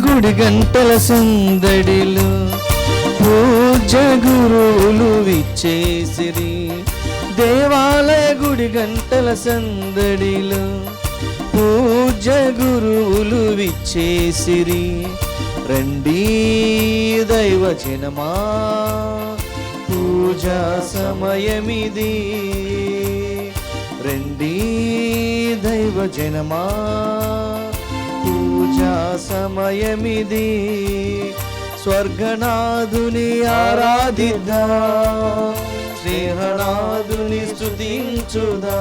గుడి గంటల సందడిలో పూజ గురువులు విచ్చేసిరి. దేవాలయ గుడి గంటల సందడిలో పూజ గురువులు విచ్చేసిరి. రండి దైవజనమా పూజా సమయమిది. రండి దైవజనమా పూజా సమయమిది. స్వర్గనాథుని ఆరాధిద్దా, స్నేహనాథుని స్తుతించుదా.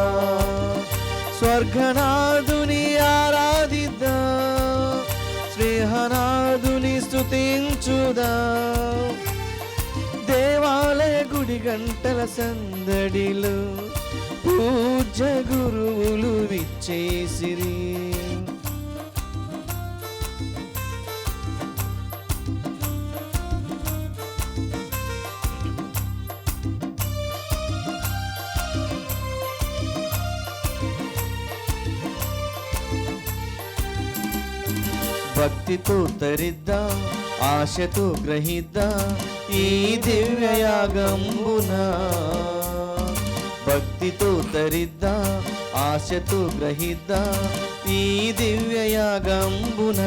స్వర్గనాథుని ఆరాధిద్దా, స్నేహనాథుని స్తుతించుదా. దేవాలయ గుడి గంటల సందడిలో పూజ గురువులు విచ్చేసిరి. భక్తితో తరిద్దా, ఆశతో గ్రహిద్దా ఈ దివ్యయాగంబున. భక్తితో తరిద్దా, ఆశతో గ్రహిద్దా ఈ దివ్యయాగంబున.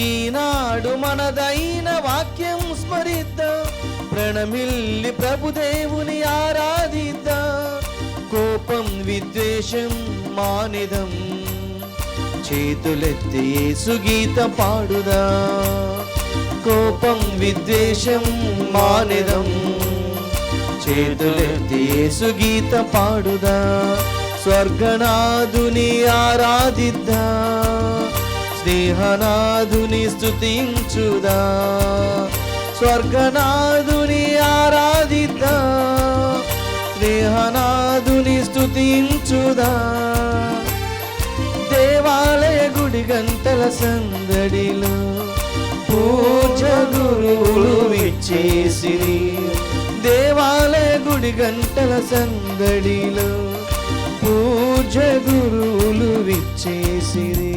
ఈనాడు మనదైన వాక్యం స్మరిద్దా, ప్రణమిల్లి ప్రభుదేవుని ఆరాధిద్దా. కోపం విద్వేషం మానిదం, చేతులెత్తి యేసు గీతం పాడుదా. కోపం విద్వేషం మానిదం, చేతులెత్తి యేసు గీతం పాడుదా. స్వర్గనాథుని ఆరాధిద్దా, స్నేహనాథుని స్తుతించుదా. స్వర్గనాథుని ఆరాధిద్దా, స్నేహనాథుని స్తుతించుదా. దేవాలయ గుడి గంటల సందడిలో పూజ గురువులు విచ్చేసిరి. దేవాలయ గుడి గంటల సందడిలో పూజ గురువులు విచ్చేసిరి.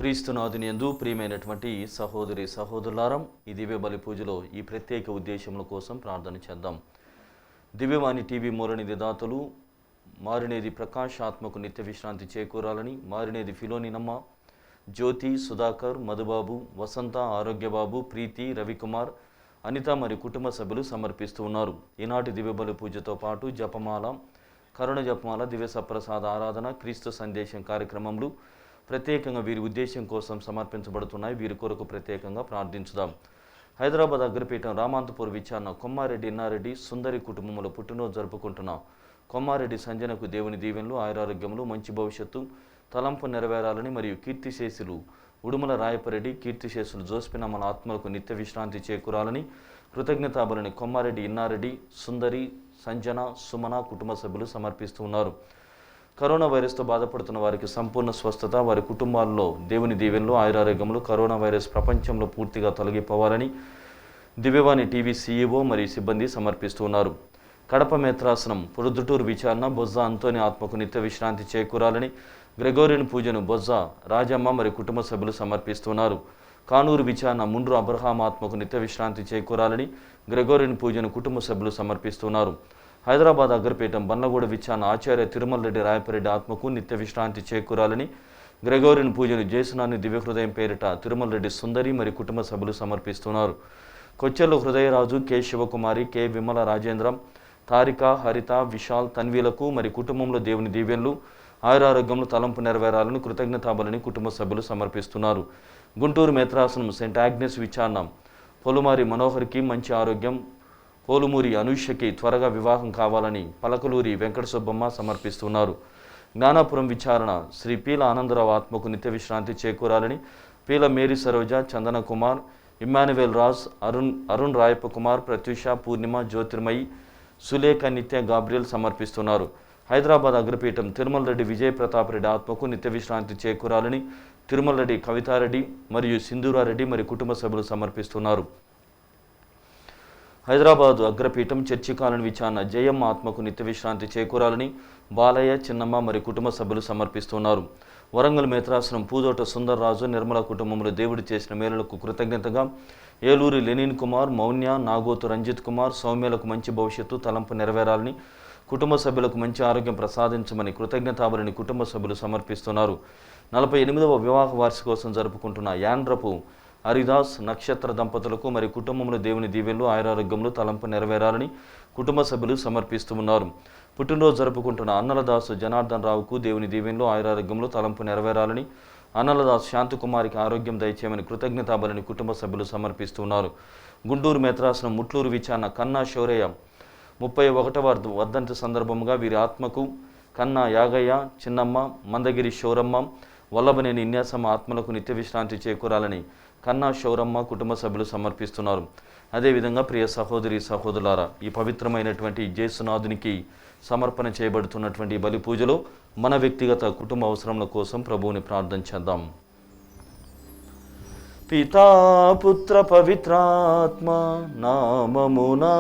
క్రీస్తునాథుని యందు ప్రియమైనటువంటి సహోదరి సహోదరులారం, ఈ దివ్య బలి పూజలో ఈ ప్రత్యేక ఉద్దేశముల కోసం ప్రార్థన చేద్దాం. దివ్యవాణి టీవీ మూలనిధి దాతలు మారినేది ప్రకాష్ ఆత్మకు నిత్య విశ్రాంతి చేకూరాలని, మారినేది ఫిలోనినమ్మ, జ్యోతి, సుధాకర్, మధుబాబు, వసంత, ఆరోగ్యబాబు, ప్రీతి, రవికుమార్, అనిత మరి కుటుంబ సభ్యులు సమర్పిస్తూ ఉన్నారు. ఈనాటి దివ్యబలి పూజతో పాటు జపమాల, కరుణ జపమాల, దివ్య సప్రసాద ఆరాధన, క్రీస్తు సందేశం కార్యక్రమములు ప్రత్యేకంగా వీరి ఉద్దేశం కోసం సమర్పించబడుతున్నాయి. వీరి కొరకు ప్రత్యేకంగా ప్రార్థించుదాం. హైదరాబాద్ అగ్రపీఠం రామాంతపూర్ విచారణ కొమ్మారెడ్డి ఇన్నారెడ్డి సుందరి కుటుంబంలో పుట్టినరోజు జరుపుకుంటున్న కొమ్మారెడ్డి సంజనకు దేవుని దీవెనలు, ఆయురారోగ్యములు, మంచి భవిష్యత్తు, తలంపు నెరవేరాలని మరియు కీర్తిశేషులు ఉడుమల రాయపరెడ్డి, కీర్తిశేషులు జోస్పినమ్మల ఆత్మలకు నిత్య విశ్రాంతి చేకూరాలని కృతజ్ఞతాబలిని కొమ్మారెడ్డి ఇన్నారెడ్డి, సుందరి, సంజన, సుమన కుటుంబ సభ్యులు సమర్పిస్తూ ఉన్నారు. కరోనా వైరస్తో బాధపడుతున్న వారికి సంపూర్ణ స్వస్థత, వారి కుటుంబాల్లో దేవుని దీవెనలు, ఆయురారోగ్యములు, కరోనా వైరస్ ప్రపంచంలో పూర్తిగా తొలగిపోవాలని దివ్యవాణి టీవీ సీఈఓ మరియు సిబ్బంది సమర్పిస్తూ ఉన్నారు. కడప మేత్రాసనం పొరుదుటూరు విచారణ బొజ్జ అంతోని ఆత్మకు నిత్య విశ్రాంతి చేకూరాలని గ్రెగోరియన్ పూజను బొజ్జ రాజమ్మ మరియు కుటుంబ సభ్యులు సమర్పిస్తున్నారు. కానూరు విచారణ ముండ్రు అబ్రహాం ఆత్మకు నిత్య విశ్రాంతి చేకూరాలని గ్రెగోరియన్ పూజను కుటుంబ సభ్యులు సమర్పిస్తున్నారు. హైదరాబాద్ అగ్రపీఠం బండ్లగూడ విచారణ ఆచార్య తిరుమల రెడ్డి రాయపరెడ్డి ఆత్మకు నిత్య విశ్రాంతి చేకూరాలని గ్రెగోరియన్ పూజను జేసునాని దివ్యహృదయం పేరిట తిరుమల రెడ్డి సుందరి మరియు కుటుంబ సభ్యులు సమర్పిస్తున్నారు. కొచ్చెర్ల హృదయరాజు, కె శివకుమారి, కె విమల రాజేంద్రం, తారిక, హరిత, విశాల్, తన్వీలకు మరి కుటుంబంలో దేవుని దీవెనలు, ఆయురారోగ్యములు, తలంపు నెరవేరాలని కృతజ్ఞతాబలిని కుటుంబ సభ్యులు సమర్పిస్తున్నారు. గుంటూరు మేత్రాసనం సెయింట్ ఆగ్నెస్ విచారణ పొలుమారి మనోహర్కి మంచి ఆరోగ్యం, పోలుమూరి అనూష్యకి త్వరగా వివాహం కావాలని పలకలూరి వెంకట సుబ్బమ్మ సమర్పిస్తున్నారు. జ్ఞానాపురం విచారణ శ్రీ పీల ఆనందరావు ఆత్మకు నిత్య విశ్రాంతి చేకూరాలని పీల మేరీ సరోజ, చందన కుమార్, ఇమ్మానువేల్ రాజ్, అరుణ్ రాయప్ప కుమార్, ప్రత్యూష, పూర్ణిమ, జ్యోతిర్మయి, సులేఖ, నిత్య, గాబ్రియల్ సమర్పిస్తున్నారు. హైదరాబాద్ అగ్రపీఠం తిరుమల రెడ్డి విజయ ప్రతాప్ రెడ్డి ఆత్మకు నిత్య విశ్రాంతి చేకూరాలని తిరుమల రెడ్డి కవితారెడ్డి మరియు సింధూరారెడ్డి మరియు కుటుంబ సభ్యులు సమర్పిస్తున్నారు. హైదరాబాద్ అగ్రపీఠం చర్చి కాలనీ విచారణ జయమ్మ ఆత్మకు నిత్య విశ్రాంతి చేకూరాలని బాలయ్య, చిన్నమ్మ మరియు కుటుంబ సభ్యులు సమర్పిస్తున్నారు. వరంగల్ మేత్రాసనం పూదోట సుందర్రాజు నిర్మల కుటుంబంలో దేవుడు చేసిన మేలులకు కృతజ్ఞతగా ఏలూరి లెనిన్ కుమార్, మౌన్య, నాగోతు రంజిత్ కుమార్ సౌమ్యలకు మంచి భవిష్యత్తు తలంపు నెరవేరాలని, కుటుంబ సభ్యులకు మంచి ఆరోగ్యం ప్రసాదించమని కృతజ్ఞతాబలిని కుటుంబ సభ్యులు సమర్పిస్తున్నారు. 48వ వివాహ వార్షికోత్సవం జరుపుకుంటున్న యాండ్రపు హరిదాస్ నక్షత్ర దంపతులకు మరి కుటుంబంలో దేవుని దీవెనలు ఆయురారోగ్యములు తలంపు నెరవేరాలని కుటుంబ సభ్యులు సమర్పిస్తూ ఉన్నారు. పుట్టినరోజు జరుపుకుంటున్న అన్నలదాసు జనార్దన్ రావుకు దేవుని దీవెనలు ఆయురారోగ్యములు తలంపు నెరవేరాలని, అన్నలదాసు శాంతకుమారికి ఆరోగ్యం దయచేయమని కృతజ్ఞతాబలిని కుటుంబ సభ్యులు సమర్పిస్తున్నారు. గుంటూరు మేత్రాసనం ముట్లూరు విచారణ కన్నా శౌరయ్య 31వ వర్ధంతి సందర్భంగా వీరి ఆత్మకు కన్నా యాగయ్య, చిన్నమ్మ, మందగిరి శౌరమ్మ, వల్లభనేని ఇన్యాసమ్మ ఆత్మలకు నిత్య విశ్రాంతి చేకూరాలని కన్నా శౌరమ్మ కుటుంబ సభ్యులు సమర్పిస్తున్నారు. అదేవిధంగా ప్రియ సహోదరి సహోదరులారా, ఈ పవిత్రమైనటువంటి జేసునాథునికి సమర్పణ చేయబడుతున్నటువంటి బలి పూజలో మన వ్యక్తిగత కుటుంబ అవసరముల కోసం ప్రభువుని ప్రార్థన చేద్దాం. పితా పుత్ర పవిత్రాత్మ నామమునా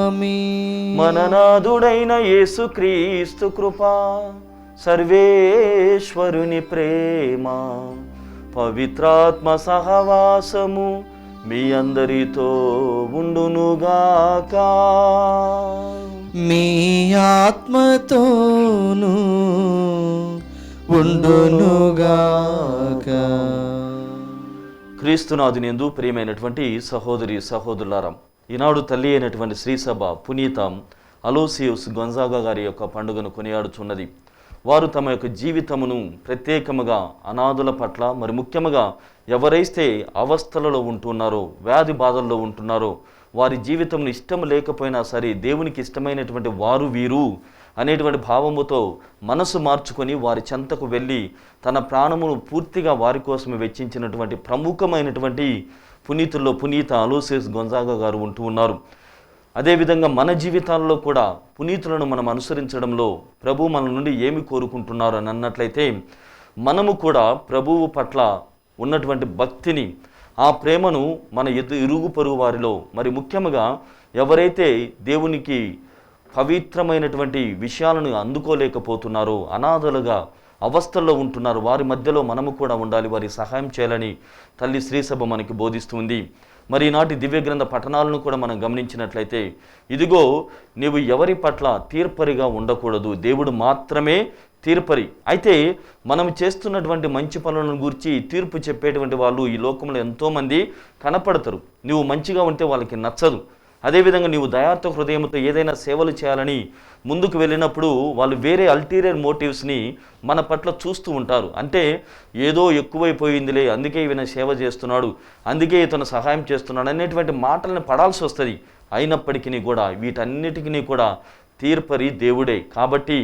ఆమేన్. మననాథుడైన యేసుక్రీస్తు కృపా, సర్వేశ్వరుని ప్రేమ, పవిత్రాత్మ సహవాసము మీ అందరితో ఉండునుగాక. మీ ఆత్మతోను ఉండునుగాక. క్రీస్తునాథునియందు ప్రియమైనటువంటి సహోదరి సహోదరులారా, ఈనాడు తల్లి అయినటువంటి శ్రీసభ పునీత అలోసియోస్ గొంజాగా గారి యొక్క పండుగను కొనియాడుచున్నది. వారు తమ యొక్క జీవితమును ప్రత్యేకముగా అనాథుల పట్ల, మరి ముఖ్యంగా ఎవరైతే అవస్థలలో ఉంటున్నారో, వ్యాధి బాధల్లో ఉంటున్నారో, వారి జీవితంలో ఇష్టం లేకపోయినా సరే దేవునికి ఇష్టమైనటువంటి వారు వీరు అనేటువంటి భావముతో మనసు మార్చుకొని వారి చెంతకు వెళ్ళి తన ప్రాణమును పూర్తిగా వారి కోసం వెచ్చించినటువంటి ప్రముఖమైనటువంటి పునీతుల్లో పునీత అలోసియోస్ గొంజాగా గారు ఉంటూ ఉన్నారు. అదేవిధంగా మన జీవితాల్లో కూడా పునీతులను మనం అనుసరించడంలో ప్రభు మన నుండి ఏమి కోరుకుంటున్నారు అని అన్నట్లయితే, మనము కూడా ప్రభువు పట్ల ఉన్నటువంటి భక్తిని, ఆ ప్రేమను మన ఇరుగు పొరుగు వారిలో, మరి ముఖ్యంగా ఎవరైతే దేవునికి పవిత్రమైనటువంటి విషయాలను అందుకోలేకపోతున్నారో, అనాథలుగా అవస్థల్లో ఉంటున్నారు, వారి మధ్యలో మనము కూడా ఉండాలి, వారి సహాయం చేయాలని తల్లి శ్రీసభ మనకి బోధిస్తుంది. మరి ఈనాటి దివ్యగ్రంథ పఠనాలను కూడా మనం గమనించినట్లయితే, ఇదిగో నీవు ఎవరి పట్ల తీర్పరిగా ఉండకూడదు, దేవుడు మాత్రమే తీర్పరి. అయితే మనం చేస్తున్నటువంటి మంచి పనులను గురించి తీర్పు చెప్పేటువంటి వాళ్ళు ఈ లోకంలో ఎంతోమంది కనపడతారు. నువ్వు మంచిగా ఉంటే వాళ్ళకి నచ్చదు. అదేవిధంగా నీవు దయార్థ హృదయంతో ఏదైనా సేవలు చేయాలని ముందుకు వెళ్ళినప్పుడు వాళ్ళు వేరే అల్టీరియర్ మోటివ్స్ని మన పట్ల చూస్తూ ఉంటారు. అంటే ఏదో ఎక్కువైపోయిందిలే, అందుకే ఈయన సేవ చేస్తున్నాడు, అందుకే ఇతను సహాయం చేస్తున్నాడు అనేటువంటి మాటలను పడాల్సి వస్తుంది. అయినప్పటికీ కూడా వీటన్నిటికీ కూడా తీర్పరి దేవుడే. కాబట్టి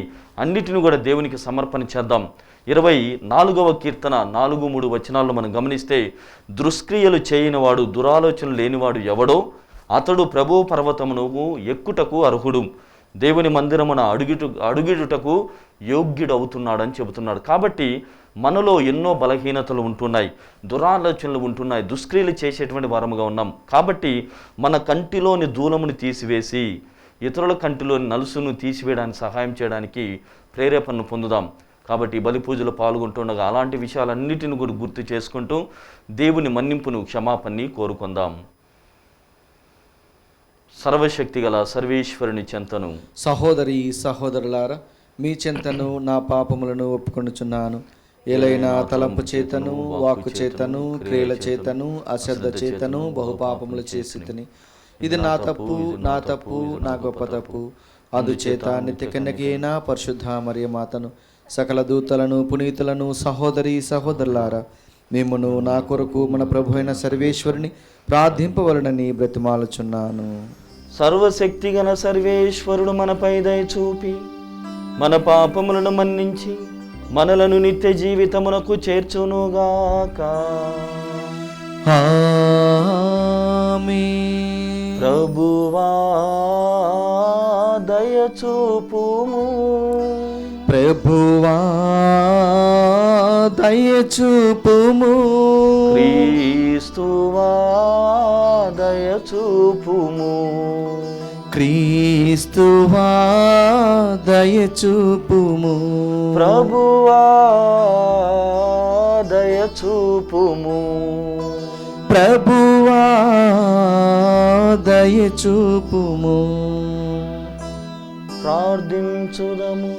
అన్నిటిని కూడా దేవునికి సమర్పణ చేద్దాం. 24వ కీర్తన 4-3 వచనాల్లో మనం గమనిస్తే, దుష్క్రియలు చేయనివాడు, దురాలోచనలు లేనివాడు ఎవడో అతడు ప్రభు పర్వతమును ఎక్కుటకు అర్హుడు, దేవుని మందిరమున అడుగిడుటకు యోగ్యుడవుతున్నాడని చెబుతున్నాడు. కాబట్టి మనలో ఎన్నో బలహీనతలు ఉంటున్నాయి, దురాలోచనలు ఉంటున్నాయి, దుష్క్రియలు చేసేటువంటి వారముగా ఉన్నాం. కాబట్టి మన కంటిలోని దూలమును తీసివేసి ఇతరుల కంటిలోని నలుసును తీసివేయడానికి సహాయం చేయడానికి ప్రేరేపణను పొందుదాం. కాబట్టి బలి పూజలో పాల్గొంటుండగా అలాంటి విషయాలన్నిటిని కూడా గుర్తు చేసుకుంటూ దేవుని మన్నింపును, క్షమాపణని కోరుకుందాం. సర్వశక్తి గల సర్వేశ్వరుని చెంతను, సహోదరి సహోదరులారా, మీ చెంతను నా పాపములను ఒప్పుకొనుచున్నాను. ఏలైనా తలంపు చేతను, వాక్కు చేతను, క్రియల చేతను, అశ్రద్ధ చేతను బహుపాపములు చేసితిని. ఇది నా తప్పు, నా తప్పు, నా గొప్ప తప్పు. అందుచేత నిత్య కన్యకైన పరిశుద్ధ మరియమాతను, సకల దూతలను, పునీతులను, సహోదరి సహోదరులారా, మిమ్మును నా కొరకు మన ప్రభు అయిన సర్వేశ్వరుని ప్రార్థింపవలనని బ్రతిమాలుచున్నాను. సర్వశక్తి గల సర్వేశ్వరుడు మనపై దయ చూపి మన పాపములను మన్నించి మనలను నిత్య జీవితమునకు చేర్చునుగాక. ఆమేన్. ప్రభువా దయ చూపుము, ప్రభువా దయ చూపుము, క్రీస్తువా దయ చూపుము, క్రీస్తువా క్రీస్తువా దయచూపుము, ప్రభువా దయచూపుము, ప్రభువా దయచూపుము. ప్రార్థించుదము.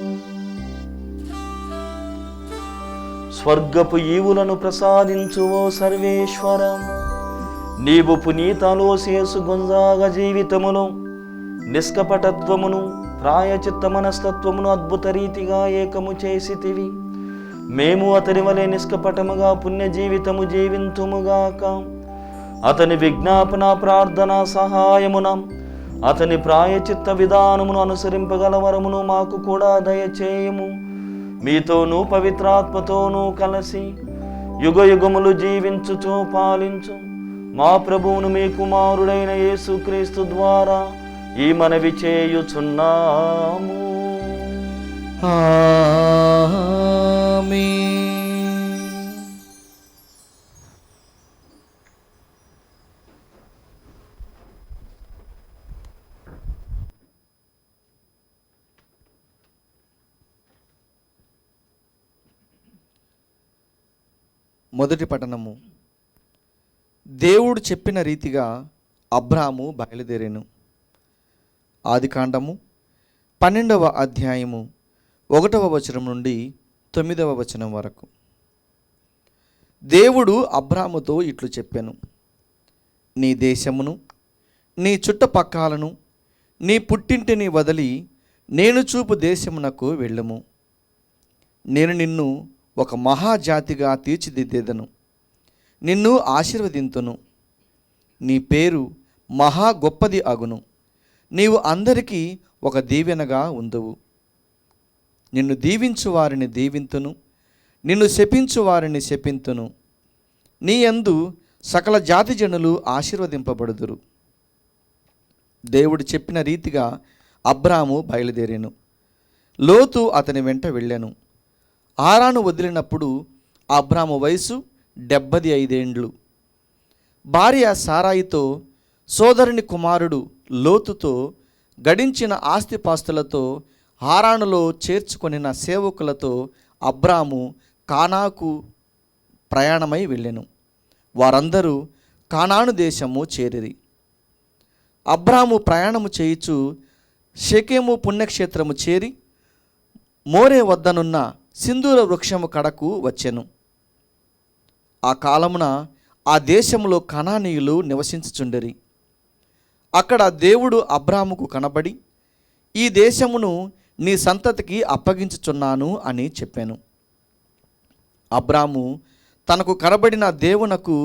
స్వర్గపు ఈవులను ప్రసాదించువో సర్వేశ్వర, నీవు పునీతలోసేసు గొంజాగ జీవితమును, నిష్కపటత్వమును, ప్రాయచిత్త మనస్తత్వమును అద్భుత రీతిగా ఏకము చేసితివి. మేము అతని వలె నిష్కపటముగా పుణ్య జీవితము జీవింతుముగాక. అతని విజ్ఞాపన ప్రార్థన సహాయమున అతని ప్రాయచిత్త విధానమును అనుసరింపగల వరమును మాకు కూడా దయచేయము. మీతోనూ పవిత్రాత్మతోనూ కలిసి యుగ యుగములు జీవించుచు పాలించు మా ప్రభువును మీ కుమారుడైన యేసుక్రీస్తు ద్వారా ఈ మనవి చేయుచున్నాము. ఆమేన్. మొదటి పఠనము. దేవుడు చెప్పిన రీతిగా అబ్రాము బయలుదేరెను. ఆదికాండము 12వ అధ్యాయము 1వ వచనం నుండి 9వ వచనం వరకు. దేవుడు అబ్రాముతో ఇట్లు చెప్పెను, నీ దేశమును, నీ చుట్టపక్కలను, నీ పుట్టింటిని వదిలి నేను చూపు దేశమునకు వెళ్ళుము. నేను నిన్ను ఒక మహాజాతిగా తీర్చిదిద్దేదను, నిన్ను ఆశీర్వదింతును, నీ పేరు మహా గొప్పది అగును, నీవు అందరికీ ఒక దీవెనగా ఉందువు. నిన్ను దీవించు వారిని దీవింతును, నిన్ను శపించు వారిని శపింతును. నీ యందు సకల జాతి జనులు ఆశీర్వదింపబడుదురు. దేవుడు చెప్పిన రీతిగా అబ్రాము బయలుదేరెను. లోతు అతని వెంట వెళ్ళెను. హారాను వదిలినప్పుడు అబ్రాము వయసు 75 ఏండ్లు. భార్య సారాయితో, సోదరుని కుమారుడు లోతుతో గడించిన ఆస్తిపాస్తులతో, హారానులో చేర్చుకొనిన సేవకులతో అబ్రాము కానాకు ప్రయాణమై వెళ్ళెను. వారందరూ కానాను దేశము చేరిరి. అబ్రాము ప్రయాణము చేయుచు షెకెము పుణ్యక్షేత్రము చేరి మోరే వద్దనున్న సింధూర వృక్షము కడకు వచ్చెను. ఆ కాలమున ఆ దేశములో కనానీయులు నివసించుచుండిరి. అక్కడ దేవుడు అబ్రాముకు కనబడి, ఈ దేశమును నీ సంతతికి అప్పగించుచున్నాను అని చెప్పాను. అబ్రాము తనకు కనబడిన దేవునకు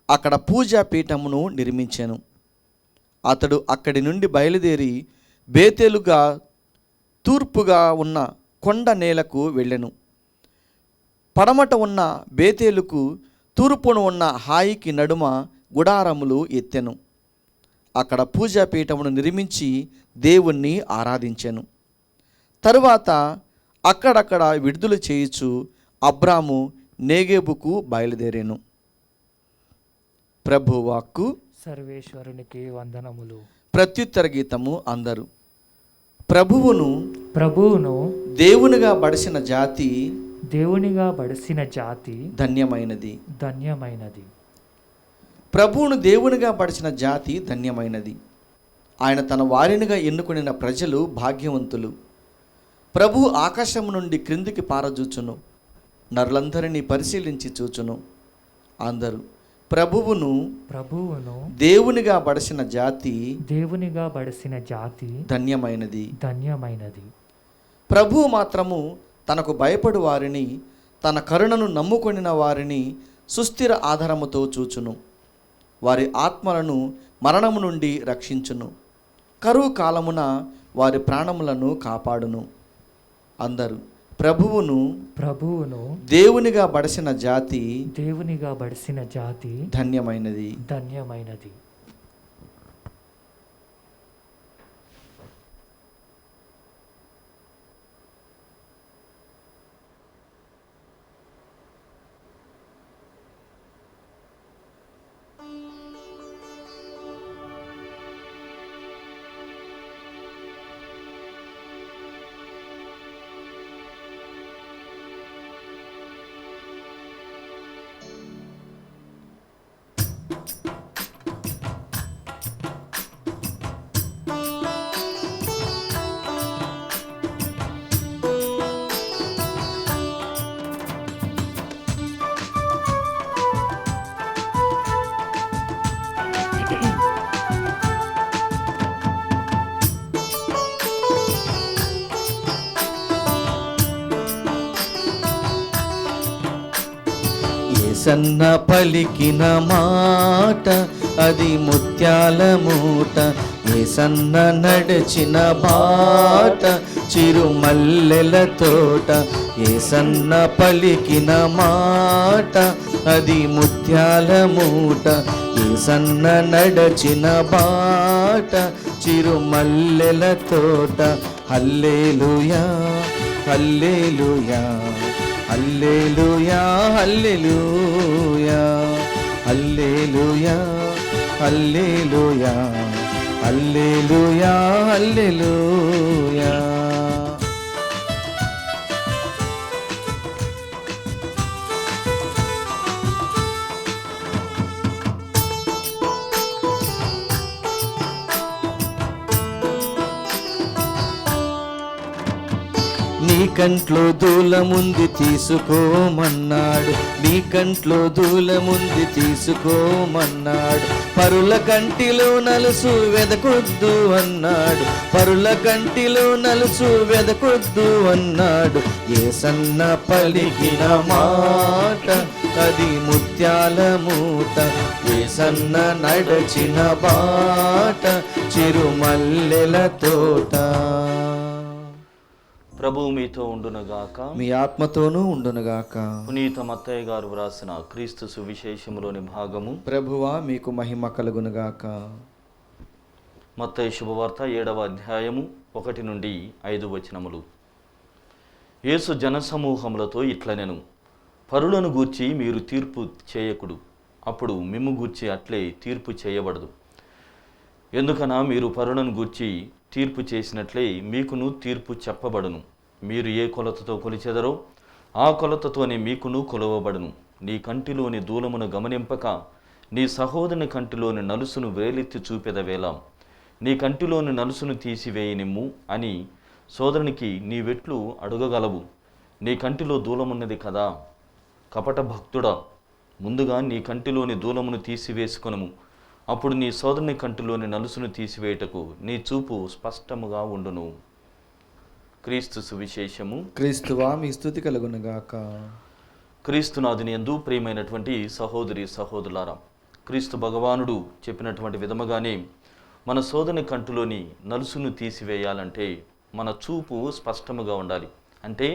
అక్కడ పూజా పీఠమును నిర్మించెను. అతడు అక్కడి నుండి బయలుదేరి బేతేలుగా తూర్పుగా ఉన్న కొండ నేలకు వెళ్ళెను. పడమట ఉన్న బేతేలుకు తూర్పున ఉన్న హాయికి నడుమ గుడారములు ఎత్తెను. అక్కడ పూజాపీఠమును నిర్మించి దేవుణ్ణి ఆరాధించెను. తరువాత అక్కడక్కడ విడుదల చేయుచు అబ్రాము నేగేబుకు బయలుదేరెను. ప్రభువాక్కు. సర్వేశ్వరునికి వందనములు. ప్రత్యుత్తర గీతము అందరూ. ప్రభువును దేవునిగా బడిసిన జాతి ధన్యమైనది. ప్రభువును దేవునిగా బడిసిన జాతి ధన్యమైనది. ఆయన తన వారినిగా ఎన్నుకొనిన ప్రజలు భాగ్యవంతులు. ప్రభు ఆకాశము నుండి క్రిందికి పారజూచును, నరులందరినీ పరిశీలించి చూచును. అందరూ ప్రభువును దేవునిగా బడిసిన జాతి ధన్యమైనది. ప్రభువు మాత్రము తనకు భయపడు వారిని, తన కరుణను నమ్ముకొనిన వారిని సుస్థిర ఆధారముతో చూచును. వారి ఆత్మలను మరణము నుండి రక్షించును. కరువు కాలమున వారి ప్రాణములను కాపాడును. అందరూ ప్రభువును దేవునిగా బడిసిన జాతి ధన్యమైనది. ఏసన్న పలికిన మాట అది ముత్యాల మూట, ఏసన్న నడిచిన బాట చిరుమల్లెల తోట. ఏసన్న పలికిన మాట అది ముత్యాల మూట, ఏసన్న నడిచిన బాట చిరుమల్లెల తోట. హల్లెలూయా హల్లెలూయా హల్లెలూయా హల్లెలూయా హల్లెలూయా హల్లెలూయా హల్లెలూయా హల్లెలూయా. నీ కంట్లో దూలముంది తీసుకోమన్నాడు, నీ కంట్లో దూలముంది తీసుకోమన్నాడు. పరుల కంటిలో నలుసు వెదకొద్దు అన్నాడు, పరుల కంటిలో నలుసు వెదకొద్దు అన్నాడు. ఏసన్న పలికిన మాట అది ముత్యాల మూట, ఏసన్న నడచిన బాట చిరుమల్లెల తోట. ప్రభువు మీతో ఉండునుగాక, మీ ఆత్మతోనూ ఉండునుగాక. పునీత మత్తయ్య గారు వ్రాసిన క్రీస్తు సువిశేషములోని భాగము. ప్రభువా మీకు మహిమ కలుగునుగాక. మత్తయి శుభవార్త 7వ అధ్యాయము 1 నుండి 5 వచనములు. యేసు జనసమూహములతో ఇట్లనెను, పరులను గూర్చి మీరు తీర్పు చేయకుడు, అప్పుడు మిమ్ము గూర్చి అట్లే తీర్పు చేయబడదు. ఎందుకనా మీరు పరులను గూర్చి తీర్పు చేసినట్లే మీకును తీర్పు చెప్పబడును. మీరు ఏ కొలతతో కొలిచెదరో ఆ కొలతతోనే మీకును కొలవబడును. నీ కంటిలోని దూలమును గమనింపక నీ సహోదరుని కంటిలోని నలుసును వేలెత్తి చూపెదవేళ, నీ కంటిలోని నలుసును తీసివేయనిమ్ము అని సోదరునికి నీవెట్లు అడగగలవు? నీ కంటిలో దూలమున్నది కదా. కపట భక్తుడా, ముందుగా నీ కంటిలోని దూలమును తీసివేసుకొనుము, అప్పుడు నీ సోదరుని కంటిలోని నలుసును తీసివేయటకు నీ చూపు స్పష్టముగా ఉండును. క్రీస్తు సువిశేషము. క్రీస్తువా మీ స్తుతి కలుగునుగాక. క్రీస్తునాథుని యందు ప్రియమైనటువంటి సహోదరి సహోదరులారా, క్రీస్తు భగవానుడు చెప్పినటువంటి విధముగానే మన సోదరుని కంటిలోని నలుసును తీసివేయాలంటే మన చూపు స్పష్టముగా ఉండాలి. అంటే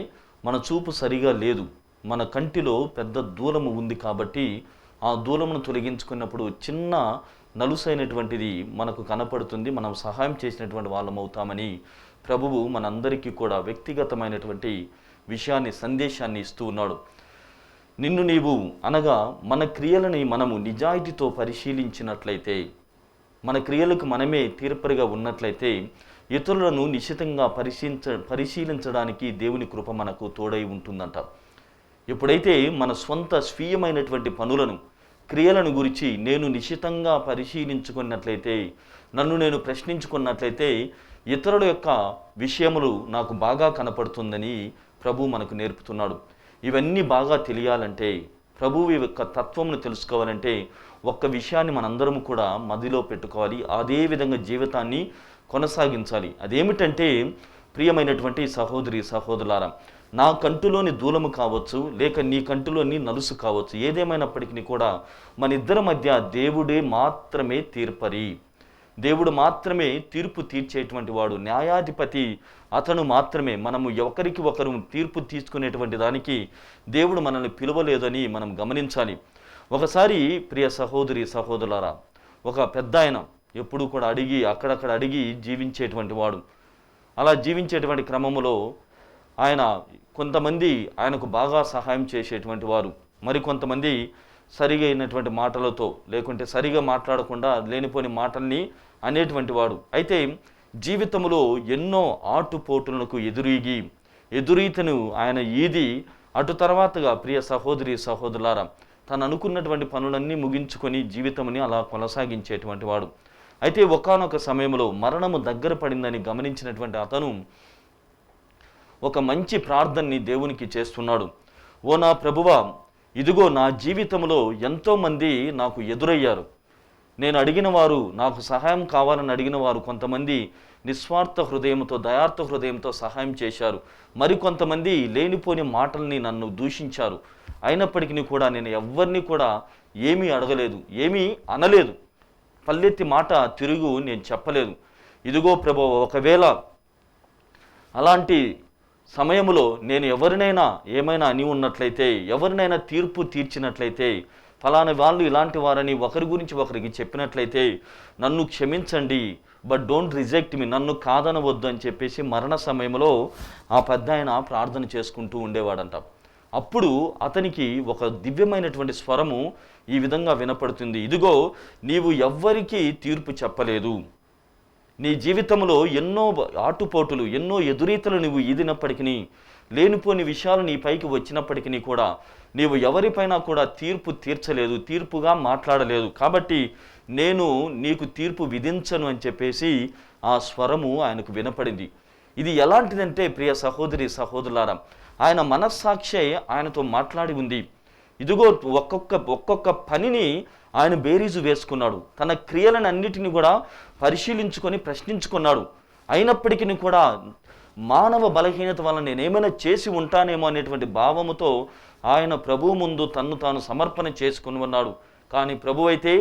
మన చూపు సరిగా లేదు, మన కంటిలో పెద్ద దూలము ఉంది కాబట్టి ఆ దూలమును తొలగించుకున్నప్పుడు చిన్న నలుసైనటువంటిది మనకు కనపడుతుంది, మనం సహాయం చేసినటువంటి వాళ్ళం అవుతామని ప్రభువు మనందరికీ కూడా వ్యక్తిగతమైనటువంటి విషయాన్ని, సందేశాన్ని ఇస్తూ ఉన్నాడు. నిన్ను నీవు అనగా మన క్రియలని మనము నిజాయితీతో పరిశీలించినట్లయితే, మన క్రియలకు మనమే తీర్పరిగా ఉన్నట్లయితే ఇతరులను నిశ్చితంగా పరిశీలించడానికి దేవుని కృప మనకు తోడై ఉంటుందంట. ఎప్పుడైతే మన స్వంత స్వీయమైనటువంటి పనులను, క్రియలను గురించి నేను నిశ్చితంగా పరిశీలించుకున్నట్లయితే, నన్ను నేను ప్రశ్నించుకున్నట్లయితే ఇతరుల యొక్క విషయములు నాకు బాగా కనపడుతుందని ప్రభు మనకు నేర్పుతున్నాడు. ఇవన్నీ బాగా తెలియాలంటే, ప్రభువు యొక్క తత్వమును తెలుసుకోవాలంటే ఒక్క విషయాన్ని మనందరం కూడా మదిలో పెట్టుకోవాలి, అదే విధంగా జీవితాన్ని కొనసాగించాలి. అదేమిటంటే, ప్రియమైనటువంటి సహోదరి సహోదరులారా, నా కంటిలోని దూలము కావచ్చు, లేక నీ కంటిలోని నలుసు కావచ్చు, ఏదేమైనప్పటికీ కూడా మన ఇద్దరి మధ్య దేవుడే మాత్రమే తీర్పరి, దేవుడు మాత్రమే తీర్పు తీర్చేటువంటి వాడు, న్యాయాధిపతి అతను మాత్రమే. మనము ఒకరికి ఒకరు తీర్పు తీసుకునేటువంటి దానికి దేవుడు మనల్ని పిలవలేదని మనం గమనించాలి. ఒకసారి ప్రియ సహోదరి సహోదరులారా, ఒక పెద్ద ఆయన ఎప్పుడూ కూడా అక్కడక్కడ అడిగి జీవించేటువంటి వాడు. అలా జీవించేటువంటి క్రమములో ఆయన కొంతమంది ఆయనకు బాగా సహాయం చేసేటువంటి వారు, మరికొంతమంది సరిగా అయినటువంటి మాటలతో, లేకుంటే సరిగా మాట్లాడకుండా లేనిపోని మాటల్ని అనేటువంటి వాడు. అయితే జీవితంలో ఎన్నో ఆటుపోటులకు ఎదురీతను ఆయన ఈది అటు తర్వాతగా ప్రియ సహోదరి సహోదరులారా తను అనుకున్నటువంటి పనులన్నీ ముగించుకొని జీవితంని అలా కొనసాగించేటువంటి వాడు. అయితే ఒకానొక సమయంలో మరణము దగ్గర పడిందని గమనించినటువంటి అతను ఒక మంచి ప్రార్థనని దేవునికి చేస్తున్నాడు. ఓ నా ప్రభువా, ఇదిగో నా జీవితంలో ఎంతోమంది నాకు ఎదురయ్యారు, నేను అడిగిన వారు, నాకు సహాయం కావాలని అడిగిన వారు కొంతమంది నిస్వార్థ హృదయంతో, దయార్థ హృదయంతో సహాయం చేశారు. మరికొంతమంది లేనిపోని మాటల్ని నన్ను దూషించారు. అయినప్పటికీ కూడా నేను ఎవ్వరిని కూడా ఏమీ అడగలేదు, ఏమీ అనలేదు, పల్లెత్తి మాట తిరుగు నేను చెప్పలేదు. ఇదిగో ప్రభువా, ఒకవేళ అలాంటి సమయంలో నేను ఎవరినైనా ఏమైనా అని ఉన్నట్లయితే, ఎవరినైనా తీర్పు తీర్చినట్లయితే, ఫలానా వాళ్ళు ఇలాంటి వారని ఒకరి గురించి ఒకరికి చెప్పినట్లయితే నన్ను క్షమించండి, బట్ డోంట్ రిజెక్ట్ మీ, నన్ను కాదనవద్దు అని చెప్పేసి మరణ సమయంలో ఆ పెద్దాయన ప్రార్థన చేసుకుంటూ ఉండేవాడంట. అప్పుడు అతనికి ఒక దివ్యమైనటువంటి స్వరము ఈ విధంగా వినపడుతుంది. ఇదిగో, నీవు ఎవ్వరికీ తీర్పు చెప్పలేదు. నీ జీవితంలో ఎన్నో ఆటుపోటులు, ఎన్నో ఎదురీతలు నువ్వు ఈదినప్పటికీ, లేనిపోని విషయాలు నీ పైకి వచ్చినప్పటికీ కూడా నీవు ఎవరిపైన కూడా తీర్పు తీర్చలేదు, తీర్పుగా మాట్లాడలేదు. కాబట్టి నేను నీకు తీర్పు విధించను అని చెప్పేసి ఆ స్వరము ఆయనకు వినపడింది. ఇది ఎలాంటిదంటే ప్రియ సహోదరి సహోదరులారా, ఆయన మనస్సాక్షి ఆయనతో మాట్లాడి ఉంది. ఇదిగో ఒక్కొక్క పనిని ఆయన బేరీజు వేసుకున్నాడు. తన క్రియలను అన్నిటిని కూడా పరిశీలించుకొని ప్రశ్నించుకున్నాడు. అయినప్పటికీ కూడా మానవ బలహీనత వల్ల నేనేమైనా చేసి ఉంటానేమో అనేటువంటి భావముతో ఆయన ప్రభువు ముందు తన్ను తాను సమర్పణ చేసుకుని ఉన్నాడు. కానీ ప్రభు అయితే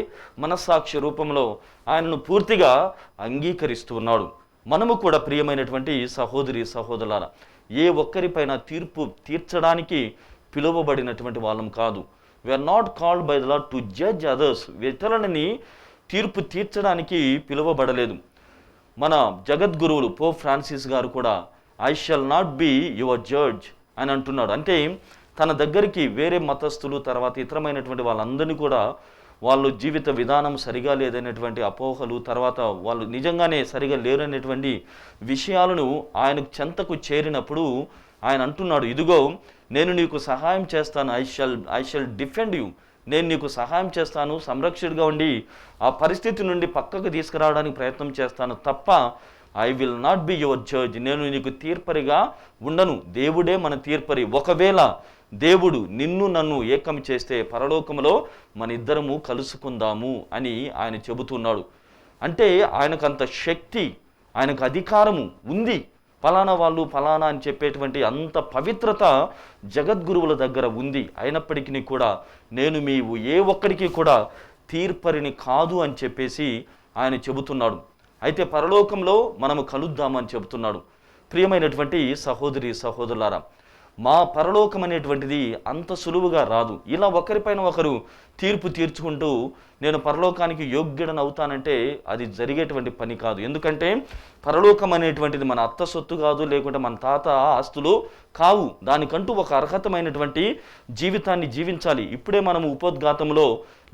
మనస్సాక్షి రూపంలో ఆయనను పూర్తిగా అంగీకరిస్తూ ఉన్నాడు. మనము కూడా ప్రియమైనటువంటి సహోదరి సహోదరులారా, ఏ ఒక్కరిపైన తీర్పు తీర్చడానికి పిలువబడినటువంటి వాళ్ళం కాదు. We are not called by the lord to judge others. ఇతరులని తీర్పు తీర్చడానికి పిలువబడలేదు. మన జగద్గురువులు పోప్ ఫ్రాన్సిస్ గారు కూడా I shall not be your judge అని అంటున్నాడు. అంటే తన దగ్గరికి వేరే మతస్థులు, తర్వాత ఇతరమైనటువంటి వాళ్ళందరినీ కూడా వాళ్ళు జీవిత విధానం సరిగా లేదనేటువంటి అపోహలు, తర్వాత వాళ్ళు నిజంగానే సరిగా లేరనేటువంటి విషయాలను ఆయనకు చెంతకు చేరినప్పుడు ఆయన అంటున్నాడు, ఇదిగో నేను నీకు సహాయం చేస్తాను, ఐ షల్ డిఫెండ్ యూ, నేను నీకు సహాయం చేస్తాను, సంరక్షకుడిగా ఉండి ఆ పరిస్థితి నుండి పక్కకు తీసుకురావడానికి ప్రయత్నం చేస్తాను తప్ప I will not be your judge, నేను నీకు తీర్పరిగా ఉండను. దేవుడే మన తీర్పరి. ఒకవేళ దేవుడు నిన్ను నన్ను ఏకం చేస్తే పరలోకంలో మన ఇద్దరము కలుసుకుందాము అని ఆయన చెబుతున్నాడు. అంటే ఆయనకంత శక్తి, ఆయనకు అధికారము ఉంది. ఫలానా వాళ్ళు ఫలానా అని చెప్పేటువంటి అంత పవిత్రత జగద్గురువుల దగ్గర ఉంది. అయినప్పటికీ కూడా నేను మీవు ఏ ఒక్కడికి కూడా తీర్పరిని కాదు అని చెప్పేసి ఆయన చెబుతున్నాడు. అయితే పరలోకంలో మనము కలుద్దామని చెబుతున్నాడు. ప్రియమైనటువంటి సహోదరి సహోదరులారా, మా పరలోకం అనేటువంటిది అంత సులువుగా రాదు. ఇలా ఒకరిపైన ఒకరు తీర్పు తీర్చుకుంటూ నేను పరలోకానికి యోగ్యుడని అవుతానంటే అది జరిగేటువంటి పని కాదు. ఎందుకంటే పరలోకం అనేటువంటిది మన అత్త సొత్తు కాదు, లేకుంటే మన తాత ఆస్తులు కావు. దానికంటూ ఒక అర్హతమైనటువంటి జీవితాన్ని జీవించాలి. ఇప్పుడే మనము ఉపోద్ఘాతంలో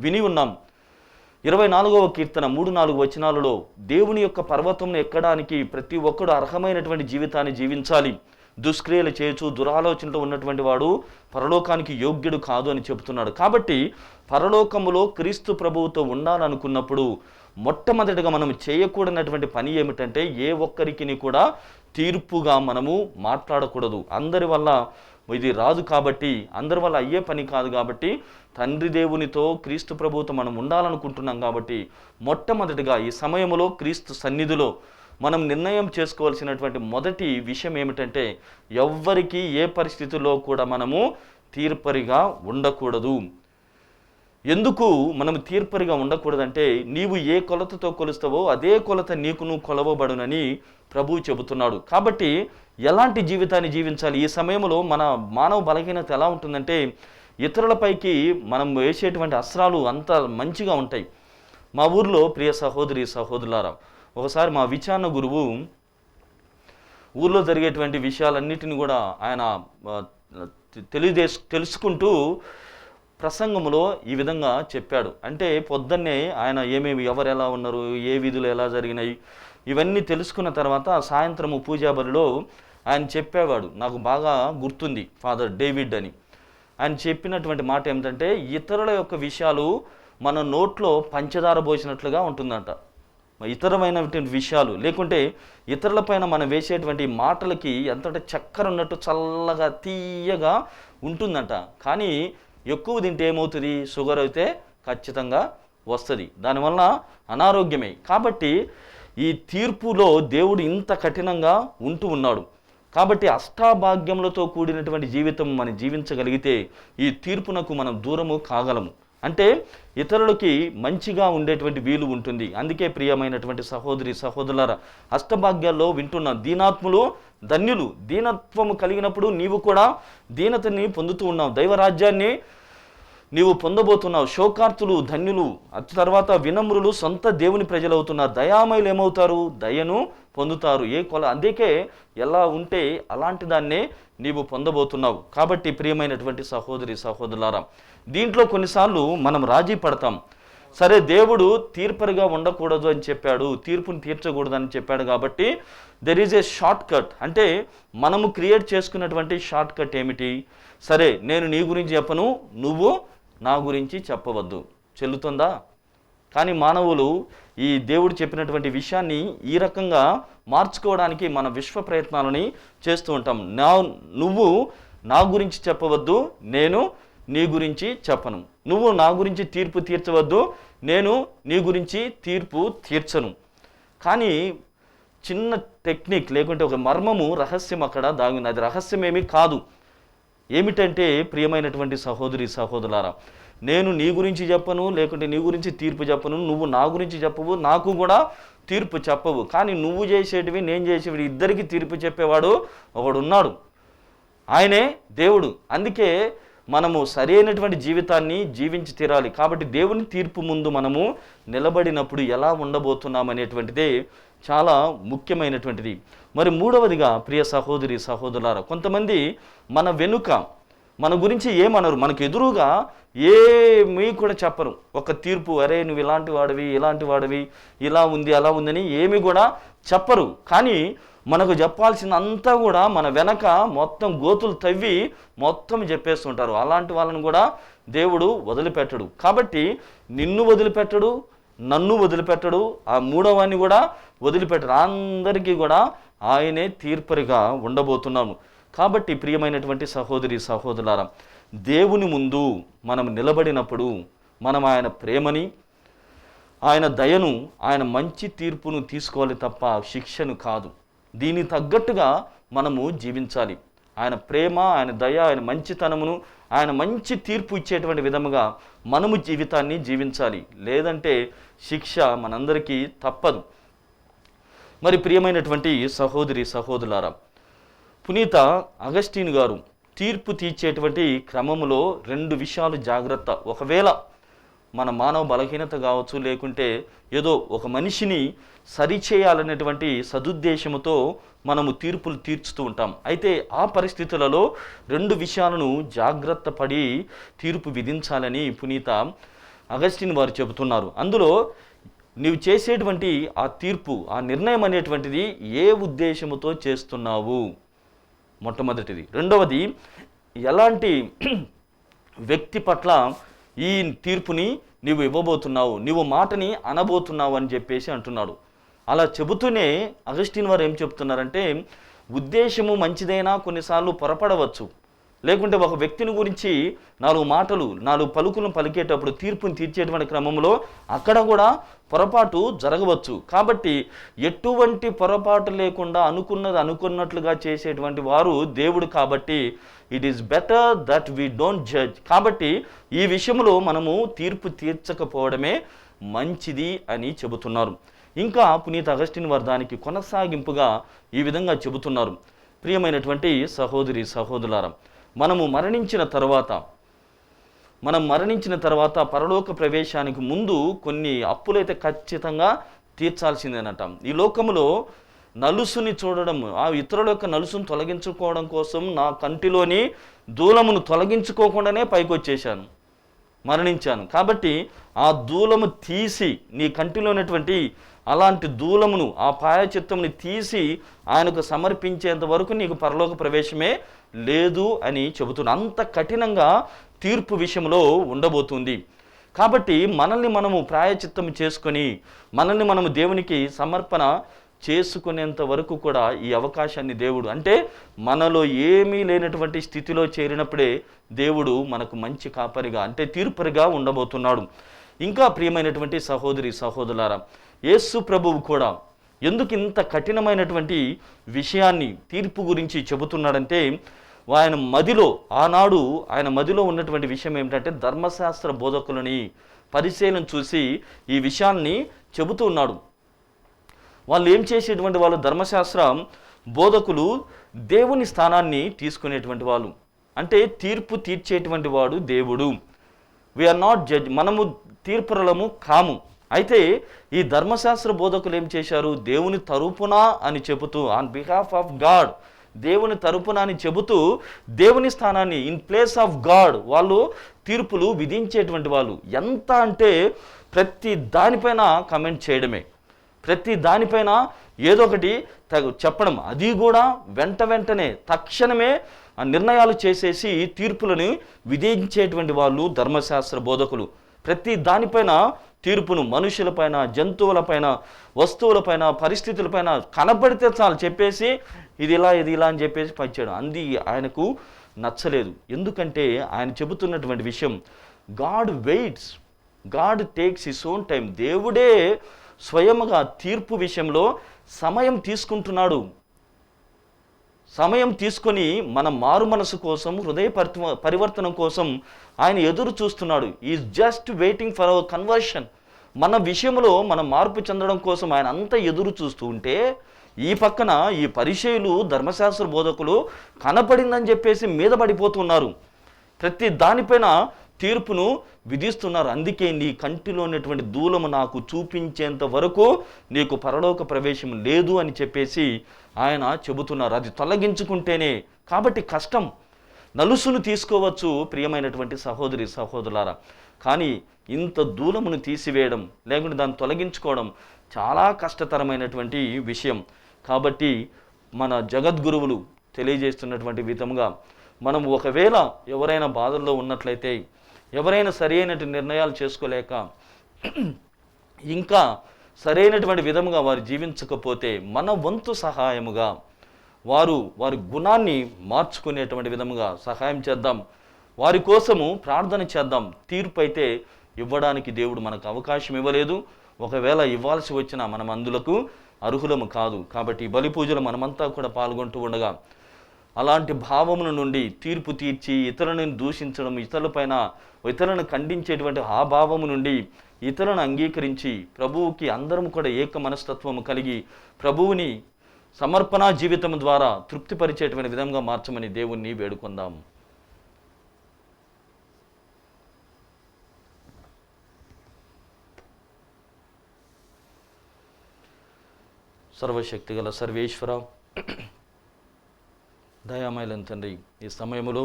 విని ఉన్నాం. 24వ కీర్తన 3-4 వచనాలలో దేవుని యొక్క పర్వతంను ఎక్కడానికి ప్రతి ఒక్కడు అర్హమైనటువంటి జీవితాన్ని జీవించాలి. దుష్క్రియలు చేయొచ్చు, దురాలోచనలో ఉన్నటువంటి వాడు పరలోకానికి యోగ్యుడు కాదు అని చెబుతున్నాడు. కాబట్టి పరలోకములో క్రీస్తు ప్రభువుతో ఉండాలనుకున్నప్పుడు మొట్టమొదటిగా మనం చేయకూడనటువంటి పని ఏమిటంటే ఏ ఒక్కరికి కూడా తీర్పుగా మనము మాట్లాడకూడదు. అందరి వల్ల ఇది రాదు కాబట్టి, అందరి వల్ల అయ్యే పని కాదు కాబట్టి, తండ్రి దేవునితో క్రీస్తు ప్రభువుతో మనం ఉండాలనుకుంటున్నాం కాబట్టి మొట్టమొదటిగా ఈ సమయంలో క్రీస్తు సన్నిధిలో మనం నిర్ణయం చేసుకోవాల్సినటువంటి మొదటి విషయం ఏమిటంటే ఎవ్వరికి ఏ పరిస్థితుల్లో కూడా మనము తీర్పరిగా ఉండకూడదు. ఎందుకు మనం తీర్పరిగా ఉండకూడదంటే నీవు ఏ కొలతతో కొలుస్తావో అదే కొలత నీకు నువ్వు కొలవబడునని ప్రభువు చెబుతున్నాడు. కాబట్టి ఎలాంటి జీవితాన్ని జీవించాలి? ఈ సమయంలో మన మానవ బలహీనత ఎలా ఉంటుందంటే ఇతరులపైకి మనం వేసేటువంటి అస్త్రాలు అంత మంచిగా ఉంటాయి. మా ఊర్లో ప్రియ సహోదరి సహోదరులారా, ఒకసారి మా విచారణ గురువు ఊర్లో జరిగేటువంటి విషయాలన్నిటిని కూడా ఆయన తెలుసుకుంటూ ప్రసంగంలో ఈ విధంగా చెప్పాడు. అంటే పొద్దున్నే ఆయన ఏమేమి ఎవరు ఎలా ఉన్నారు, ఏ విధులు ఎలా జరిగినాయి, ఇవన్నీ తెలుసుకున్న తర్వాత సాయంత్రము పూజా బలిలో ఆయన చెప్పేవాడు. నాకు బాగా గుర్తుంది, ఫాదర్ డేవిడ్ అని. ఆయన చెప్పినటువంటి మాట ఏమిటంటే ఇతరుల యొక్క విషయాలు మన నోట్లో పంచదార పోసినట్లుగా ఉంటుందంట. ఇతరమైనటువంటి విషయాలు లేకుంటే ఇతరులపైన మనం వేసేటువంటి మాటలకి ఎంతటా చక్కెర ఉన్నట్టు చల్లగా తీయగా ఉంటుందంట. కానీ ఎక్కువ తింటే ఏమవుతుంది? షుగర్ అయితే ఖచ్చితంగా వస్తుంది, దానివల్ల అనారోగ్యమే. కాబట్టి ఈ తీర్పులో దేవుడు ఇంత కఠినంగా ఉంటూ ఉన్నాడు. కాబట్టి అష్టాభాగ్యములతో కూడినటువంటి జీవితం మనం జీవించగలిగితే ఈ తీర్పునకు మనం దూరము కాగలము. అంటే ఇతరులకి మంచిగా ఉండేటువంటి వీలు ఉంటుంది. అందుకే ప్రియమైనటువంటి సహోదరి సహోదరులారా, అష్టభాగ్యాల్లో వింటున్న దీనాత్ములు ధన్యులు. దీనత్వము కలిగినప్పుడు నీవు కూడా దీనతని పొందుతూ ఉన్నావు, దైవరాజ్యాన్ని నీవు పొందబోతున్నావు. శోకార్తులు ధన్యులు, తర్వాత వినమ్రులు సొంత దేవుని ప్రజలు అవుతున్నారు. దయామయులు ఏమవుతారు? దయను పొందుతారు. అందుకే ఎలా ఉంటే అలాంటి దాన్నే నీవు పొందబోతున్నావు. కాబట్టి ప్రియమైనటువంటి సహోదరి సహోదరులారా, దీంట్లో కొన్నిసార్లు మనం రాజీ పడతాం. సరే, దేవుడు తీర్పరిగా ఉండకూడదు అని చెప్పాడు, తీర్పుని తీర్చకూడదు అని చెప్పాడు, కాబట్టి there is a short cut. అంటే మనము క్రియేట్ చేసుకున్నటువంటి షార్ట్ కట్ ఏమిటి? సరే, నేను నీ గురించి చెప్పను, నువ్వు నా గురించి చెప్పవద్దు. చెల్లుతుందా? కానీ మానవులు ఈ దేవుడు చెప్పినటువంటి విషయాన్ని ఈ రకంగా మార్చుకోవడానికి మన విశ్వ ప్రయత్నాలని చేస్తూ ఉంటాం. నువ్వు నా గురించి చెప్పవద్దు, నేను నీ గురించి చెప్పను. నువ్వు నా గురించి తీర్పు తీర్చవద్దు, నేను నీ గురించి తీర్పు తీర్చను. కానీ చిన్న టెక్నిక్ లేకుంటే ఒక మర్మము, రహస్యం అక్కడ దాగింది. అది రహస్యమేమీ కాదు. ఏమిటంటే ప్రియమైనటువంటి సహోదరి సహోదరులారా, నేను నీ గురించి చెప్పను, లేకుంటే నీ గురించి తీర్పు చెప్పను, నువ్వు నా గురించి చెప్పవు, నాకు కూడా తీర్పు చెప్పవు. కానీ నువ్వు చేసేటివి నేను చేసేవి ఇద్దరికి తీర్పు చెప్పేవాడు ఒకడున్నాడు, ఆయనే దేవుడు. అందుకే మనము సరైనటువంటి జీవితాన్ని జీవించి తీరాలి. కాబట్టి దేవుని తీర్పు ముందు మనము నిలబడినప్పుడు ఎలా ఉండబోతున్నామనేటువంటిదే చాలా ముఖ్యమైనటువంటిది. మరి మూడవదిగా ప్రియ సహోదరి సహోదరులారా, కొంతమంది మన వెనుక మన గురించి ఏమనరు, మనకు ఎదురుగా ఏమీ కూడా చెప్పరు. ఒక తీర్పు, అరే నువ్వు ఇలాంటి వాడివి, ఇలాంటి వాడివి, ఇలా ఉంది అలా ఉందని ఏమి కూడా చెప్పరు. కానీ మనకు చెప్పాల్సిందంతా కూడా మన వెనక మొత్తం గోతులు తవ్వి మొత్తం చెప్పేస్తుంటారు. అలాంటి వాళ్ళని కూడా దేవుడు వదిలిపెట్టడు. కాబట్టి నిన్ను వదిలిపెట్టడు, నన్ను వదిలిపెట్టడు, ఆ మూడవాన్ని కూడా వదిలిపెట్టడు. అందరికీ కూడా ఆయనే తీర్పరిగా ఉండబోతున్నాము. కాబట్టి ప్రియమైనటువంటి సహోదరి సహోదరులారా, దేవుని ముందు మనం నిలబడినప్పుడు మనం ఆయన ప్రేమని, ఆయన దయను, ఆయన మంచి తీర్పును తీసుకోవాలి తప్ప శిక్షను కాదు. దీనికి తగ్గట్టుగా మనము జీవించాలి. ఆయన ప్రేమ, ఆయన దయ, ఆయన మంచితనమును, ఆయన మంచి తీర్పు ఇచ్చేటువంటి విధముగా మనము జీవితాన్ని జీవించాలి. లేదంటే శిక్ష మనందరికీ తప్పదు. మరి ప్రియమైనటువంటి సహోదరి సహోదరులారా, పునీత అగస్టిన్ గారు తీర్పు తీర్చేటువంటి క్రమములో 2 విషయాలు జాగ్రత్త. ఒకవేళ మన మానవ బలహీనత కావచ్చు, లేకుంటే ఏదో ఒక మనిషిని సరిచేయాలనేటువంటి సదుద్దేశముతో మనము తీర్పులు తీర్చుతూ ఉంటాం. అయితే ఆ పరిస్థితులలో 2 విషయాలను జాగ్రత్త పడి తీర్పు విధించాలని పునీత అగస్టిన్ వారు చెబుతున్నారు. అందులో నీవు చేసేటువంటి ఆ తీర్పు, ఆ నిర్ణయం అనేటువంటిది ఏ ఉద్దేశముతో చేస్తున్నావు, మొట్టమొదటిది. రెండవది, ఎలాంటి వ్యక్తి పట్ల ఈ తీర్పుని నీవు ఇవ్వబోతున్నావు, నీవు మాటని అనబోతున్నావు అని చెప్పేసి అంటున్నాడు. అలా చెబుతూనే అగస్టిన్ వారు ఏం చెప్తున్నారంటే, ఉద్దేశము మంచిదైనా కొన్నిసార్లు పొరపడవచ్చు. లేకుంటే ఒక వ్యక్తిని గురించి 4 మాటలు 4 పలుకులను పలికేటప్పుడు తీర్పుని తీర్చేటువంటి క్రమంలో అక్కడ కూడా పొరపాటు జరగవచ్చు. కాబట్టి ఎటువంటి పొరపాటు లేకుండా అనుకున్నది అనుకున్నట్లుగా చేసేటువంటి వారు దేవుడు. కాబట్టి it is better that we don't judge. కాబట్టి ఈ విషయంలో మనము తీర్పు తీర్చకపోవడమే మంచిది అని చెబుతున్నారు. ఇంకా పునీత అగస్టిన్ వారు దానికి కొనసాగింపుగా ఈ విధంగా చెబుతున్నారు. ప్రియమైనటువంటి సహోదరి సహోదరులారా, మనం మరణించిన తర్వాత పరలోక ప్రవేశానికి ముందు కొన్ని అప్పులైతే ఖచ్చితంగా తీర్చాల్సిందేనట. ఈ లోకములో నలుసుని చూడడం, ఆ ఇతరుల యొక్క నలుసును తొలగించుకోవడం కోసం నా కంటిలోని దూలమును తొలగించుకోకుండానే పైకి వచ్చేసాను, మరణించాను. కాబట్టి ఆ దూలము తీసి, నీ కంటిలో ఉన్నటువంటి అలాంటి దూలమును, ఆ పాయచిత్తముని తీసి ఆయనకు సమర్పించేంత వరకు నీకు పరలోక ప్రవేశమే లేదు అని చెబుతున్నా. అంత కఠినంగా తీర్పు విషయంలో ఉండబోతుంది. కాబట్టి మనల్ని మనము ప్రాయచిత్తం చేసుకొని, మనల్ని మనము దేవునికి సమర్పణ చేసుకునేంత వరకు కూడా ఈ అవకాశాన్ని దేవుడు, అంటే మనలో ఏమీ లేనటువంటి స్థితిలో చేరినప్పుడే దేవుడు మనకు మంచి కాపరిగా, అంటే తీర్పరిగా ఉండబోతున్నాడు. ఇంకా ప్రియమైనటువంటి సహోదరి సహోదరులారా, యేసు ప్రభువు కూడా ఎందుకు ఇంత కఠినమైనటువంటి విషయాన్ని తీర్పు గురించి చెబుతున్నాడంటే, ఆనాడు ఆయన మదిలో ఉన్నటువంటి విషయం ఏమిటంటే, ధర్మశాస్త్ర బోధకులని పరిశీలన చూసి ఈ విషయాన్ని చెబుతూ ఉన్నాడు. వాళ్ళు ఏం చేసేటువంటి వాళ్ళు, ధర్మశాస్త్ర బోధకులు దేవుని స్థానాన్ని తీసుకునేటువంటి వాళ్ళు. అంటే తీర్పు తీర్చేటువంటి వాడు దేవుడు. వీఆర్ నాట్ జడ్జ్, మనము తీర్పురలము కాము. అయితే ఈ ధర్మశాస్త్ర బోధకులు ఏం చేశారు, దేవుని తరపున అని చెబుతూ, ఆన్ బిహాఫ్ ఆఫ్ గాడ్, దేవుని తరపున అని చెబుతూ దేవుని స్థానాన్ని, ఇన్ ప్లేస్ ఆఫ్ గాడ్ వాళ్ళు తీర్పులు విధించేటువంటి వాళ్ళు. ఎంత అంటే ప్రతి దానిపైన కమెంట్ చేయడమే, ప్రతి దానిపైన ఏదో ఒకటి చెప్పడం, అది కూడా వెంటనే తక్షణమే నిర్ణయాలు చేసేసి తీర్పులను విధించేటువంటి వాళ్ళు ధర్మశాస్త్ర బోధకులు. ప్రతి దానిపైన తీర్పును మనుషులపైన, జంతువులపైన, వస్తువులపైన, పరిస్థితులపైన కనబడితే చాలు చెప్పేసి ఇది ఇలా అని చెప్పేసి పంచాడు. అంది ఆయనకు నచ్చలేదు. ఎందుకంటే ఆయన చెబుతున్నటువంటి విషయం, God weights, God takes his own time. దేవుడే స్వయముగా తీర్పు విషయంలో సమయం తీసుకుంటున్నాడు. సమయం తీసుకొని మన మారు మనసు కోసం, హృదయ పరివర్తనం కోసం ఆయన ఎదురు చూస్తున్నాడు. Is just waiting for hour conversion. మన విషయంలో మనం మార్పు చెందడం కోసం ఆయన అంతా ఎదురు చూస్తూ ఉంటే, ఈ పక్కన ఈ పరిచయులు, ధర్మశాస్త్ర బోధకులు కనపడిందని చెప్పేసి మీద పడిపోతున్నారు. ప్రతి దానిపైన తీర్పును విధిస్తున్నారు. అందుకే నీ కంటిలో ఉన్నటువంటి దూలము నాకు చూపించేంత వరకు నీకు పరలోక ప్రవేశం లేదు అని చెప్పేసి ఆయన చెబుతున్నారు. అది తొలగించుకుంటేనే. కాబట్టి కష్టం, నలుసును తీసుకోవచ్చు ప్రియమైనటువంటి సహోదరి సహోదరులారా, కానీ ఇంత దూలమును తీసివేయడం, లేకుంటే దాన్ని తొలగించుకోవడం చాలా కష్టతరమైనటువంటి విషయం. కాబట్టి మన జగద్గురువులు తెలియజేస్తున్నటువంటి విధంగా మనం ఒకవేళ ఎవరైనా బాధల్లో ఉన్నట్లయితే, ఎవరైనా సరైనటువంటి నిర్ణయాలు చేసుకోలేక ఇంకా సరైనటువంటి విధముగా వారు జీవించకపోతే, మన వంతు సహాయముగా వారి గుణాన్ని మార్చుకునేటువంటి విధముగా సహాయం చేద్దాం. వారి కోసము ప్రార్థన చేద్దాం. తీర్పు అయితే ఇవ్వడానికి దేవుడు మనకు అవకాశం ఇవ్వలేదు. ఒకవేళ ఇవ్వాల్సి వచ్చినా మనం అందులకు అర్హులము కాదు. కాబట్టి బలి పూజలు మనమంతా కూడా పాల్గొంటూ ఉండగా అలాంటి భావముల నుండి తీర్పు తీర్చి ఇతరులను దూషించడం, ఇతరులను ఖండించేటువంటి ఆ భావము నుండి ఇతరులను అంగీకరించి ప్రభువుకి అందరం కూడా ఏక మనస్తత్వము కలిగి ప్రభువుని సమర్పణా జీవితం ద్వారా తృప్తిపరిచేటువంటి విధంగా మార్చమని దేవుణ్ణి వేడుకుందాం. సర్వశక్తిగల సర్వేశ్వర, దయామయులైన తండ్రి, ఈ సమయంలో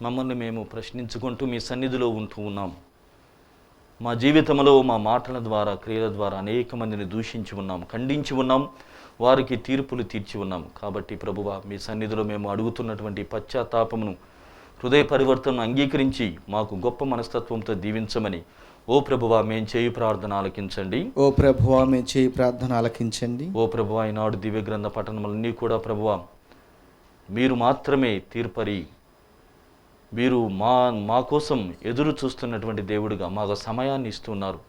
మమ్మల్ని మేము ప్రశ్నించుకుంటూ మీ సన్నిధిలో ఉంటూ ఉన్నాం. మా జీవితంలో మా మాటల ద్వారా, క్రియల ద్వారా అనేక మందిని దూషించి ఉన్నాం, ఖండించి ఉన్నాం, వారికి తీర్పులు తీర్చి ఉన్నాం. కాబట్టి ప్రభువా, మీ సన్నిధిలో మేము అడుగుతున్నటువంటి పశ్చాత్తాపమును, హృదయ పరివర్తనను అంగీకరించి మాకు గొప్ప మనస్తత్వంతో దీవించమని ఓ ప్రభువా మేము చేయి ప్రార్థన ఆలకించండి. ఓ ప్రభువా మేము చేయి ప్రార్థన ఆలకించండి. ఓ ప్రభువా, ఈనాడు దివ్య గ్రంథ పఠనములన్నీ కూడా ప్రభువా మీరు మాత్రమే తీర్పరి, మీరు మా కోసం ఎదురు చూస్తున్నటువంటి దేవుడిగా మాకు సమయాన్ని ఇస్తున్నారు.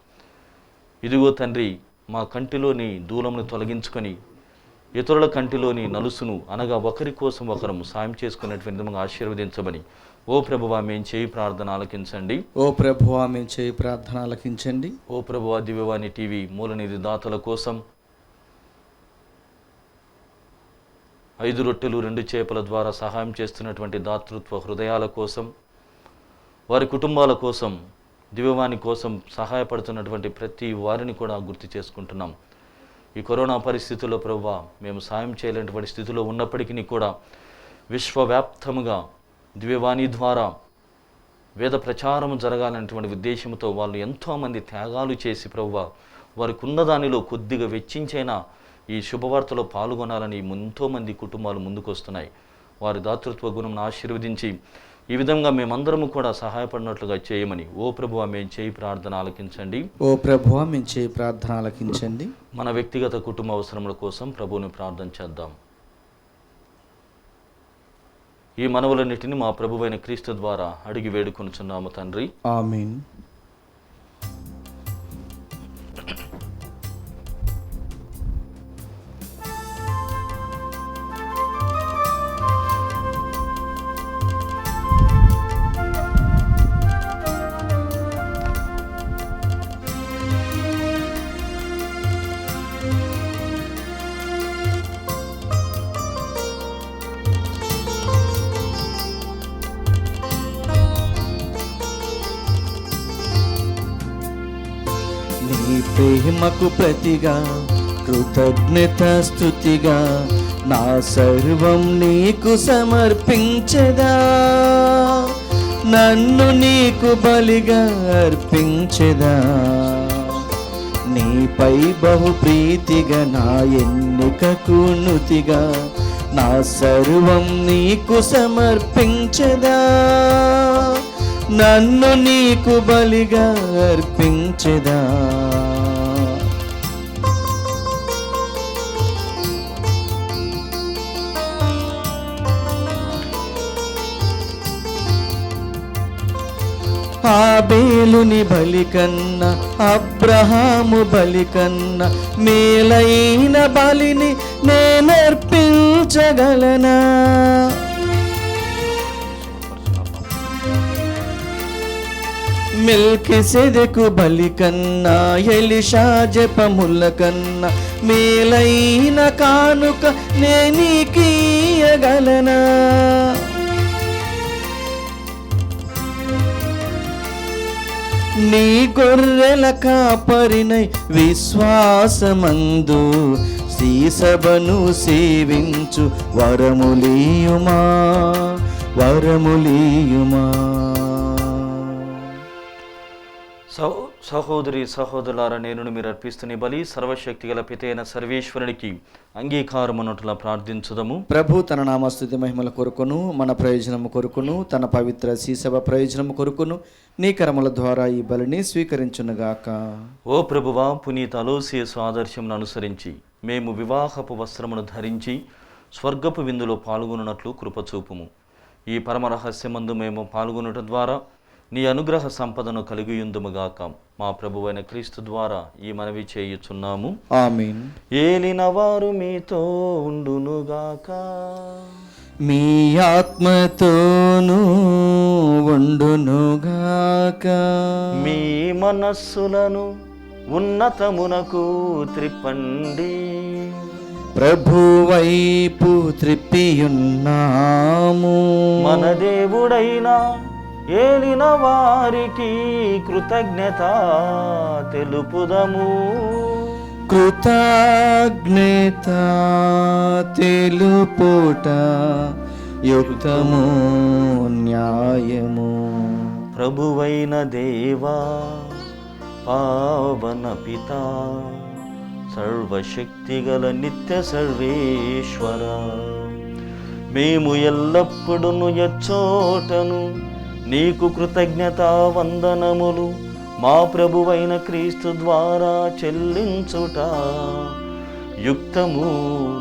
ఇదిగో తండ్రి, మా కంటిలోని దూలమును తొలగించుకొని ఇతరుల కంటిలోని నలుసును, అనగా ఒకరి కోసం ఒకరము సాయం చేసుకునేటువంటి విధంగా ఆశీర్వదించమని ఓ ప్రభువా మేము చేయి ప్రార్థన ఆలకించండి. ఓ ప్రభువా మేము చేయి ప్రార్థన ఆలకించండి. ఓ ప్రభువా, దివ్యవాణి టీవీ మూలనిధి దాతల కోసం 5 రొట్టెలు 2 చేపల ద్వారా సహాయం చేస్తున్నటువంటి దాతృత్వ హృదయాల కోసం, వారి కుటుంబాల కోసం, దివ్యవాణి కోసం సహాయపడుతున్నటువంటి ప్రతి వారిని కూడా గుర్తు చేసుకుంటున్నాం. ఈ కరోనా పరిస్థితుల్లో ప్రభువా మేము సాయం చేయలేనటువంటి స్థితిలో ఉన్నప్పటికీ కూడా విశ్వవ్యాప్తముగా దివ్యవాణి ద్వారా వేద ప్రచారం జరగాలనేటువంటి ఉద్దేశంతో వాళ్ళు ఎంతోమంది త్యాగాలు చేసి ప్రభువా వారికి ఉన్న దానిలో కొద్దిగా వెచ్చించైనా ఈ శుభవార్తలో పాల్గొనాలని ఎంతోమంది కుటుంబాలు ముందుకు వస్తున్నాయి. వారి దాతృత్వ గుణంను ఆశీర్వదించి ఈ విధంగా మేమందరము కూడా సహాయపడినట్లుగా చేయమని ఓ ప్రభువా మేము చేయి ప్రార్థన ఆలకించండి. ఓ ప్రభువా మేము చేయి ప్రార్థన ఆలకించండి. మన వ్యక్తిగత కుటుంబ అవసరముల కోసం ప్రభువుని ప్రార్థన చేద్దాం. ఈ మనవులన్నిటిని మా ప్రభువైన క్రీస్తు ద్వారా అడిగి వేడుకొనుచున్నాము తండ్రి. ఆమేన్. నీ ప్రేమకు ప్రతిగా కృతజ్ఞత స్తుతిగా నా సర్వం నీకు సమర్పించదా, నన్ను నీకు బలిగా అర్పించదా. నీపై బహు ప్రీతిగా నా ఎన్నికకు నుతిగా నా సర్వం నీకు సమర్పించదా, నన్ను నీకు బలిగా అర్పించదా. ఆబేలుని బలి కన్నా అబ్రహాము బలి కన్నా మేలైన బలిని నేనర్పించగలనా. మెల్కిసెదెకు బలి కన్నా ఎలీషా జపముల కన్నా మేలైన కానుక నేనీకియగలనా. నీ గొర్రెల కాపరినై విశ్వాసమందు శ్రీసభను సేవించు వరములీయుమా, వరములీయుమా. సహోదరి సహోదరులారా, నేను మీరు అర్పిస్తున్న బలి సర్వశక్తి గల పితైన సర్వేశ్వరునికి అంగీకారమున్నట్లా ప్రార్థించుదము. ప్రభు తన నామస్తుతి మహిమల కొరకును మన ప్రయోజనము కొరకును తన పవిత్ర శ్రీసభ ప్రయోజనము కొరకును నీ కరముల ద్వారా ఈ బలిని స్వీకరించునుగాక. ఓ ప్రభువా, పునీత అలోసియస్ ఆదర్శమును అనుసరించి మేము వివాహపు వస్త్రమును ధరించి స్వర్గపు విందులో పాల్గొనున్నట్లు కృపచూపుము. ఈ పరమ రహస్యమందు మేము పాల్గొనుట ద్వారా నీ అనుగ్రహ సంపదను కలిగియుందుముగాక. మా ప్రభువైన క్రీస్తు ద్వారా ఈ మనవి చేయుచున్నాము. ఆమేన్. ఏలిన వారు మీతో ఉండునుగాక, మీ ఆత్మతోనూ ఉండునుగాక. మీ మనస్సులను ఉన్నతమునకు త్రిప్పండి. ప్రభు వైపు త్రిప్పియున్నాము. మన దేవుడైన ఏలిన వారికి కృతజ్ఞత తెలుపుదము. కృతజ్ఞత తెలుపుట యుక్తము న్యాయము. ప్రభువైన దేవా, పావన పిత, సర్వశక్తిగల నిత్య సర్వేశ్వర, మేము ఎల్లప్పుడూ ఎచ్చోటను నీకు కృతజ్ఞతా వందనములు మా ప్రభువైన క్రీస్తు ద్వారా చెల్లించుట యుక్తము,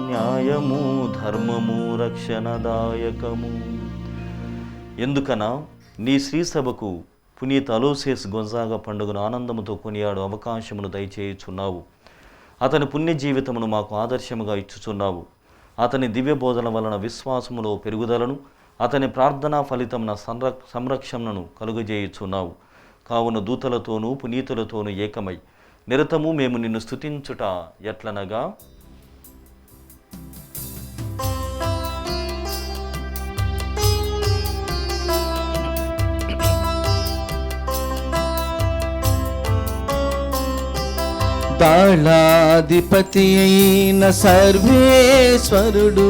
న్యాయము, ధర్మము, రక్షణదాయకము. ఎందుకనా నీ శ్రీసభకు పునీత అలోసియస్ గొంజాగా పండుగను ఆనందముతో కొనియాడు అవకాశమును దయచేయుచున్నావు. అతని పుణ్య జీవితమును మాకు ఆదర్శముగా ఇచ్చుచున్నావు. అతని దివ్య బోధన వలన విశ్వాసములో పెరుగుదలను, అతని ప్రార్థనా ఫలితమున సంరక్షణను కలుగజేయుచున్నావు. కావున దూతలతోనూ పునీతులతోనూ ఏకమై నిరతము మేము నిన్ను స్తుతించుట ఎట్లనగా, దళాధిపతి అయిన సర్వేశ్వరుడు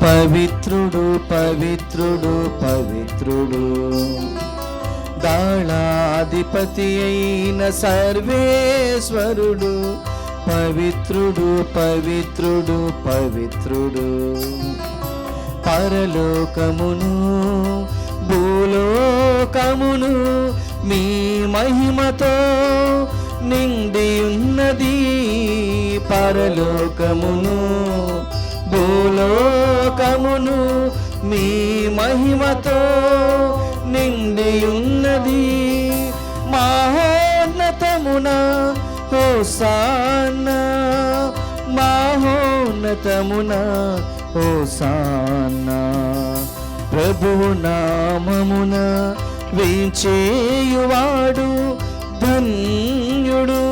పవిత్రుడు, పవిత్రుడు, పవిత్రుడు. దళాధిపతి అయిన సర్వేశ్వరుడు పవిత్రుడు, పవిత్రుడు, పవిత్రుడు. పరలోకమును భూలోకమును మీ మహిమతో నిండి ఉన్నది. పరలోకమును భూలోకమును మీ మహిమతో నిండి ఉన్నది. మహోన్నతమున హోసానా, మహోన్నతమున హోసానా. ప్రభువు నామమున వేంచేయువాడు ధన్యుడు.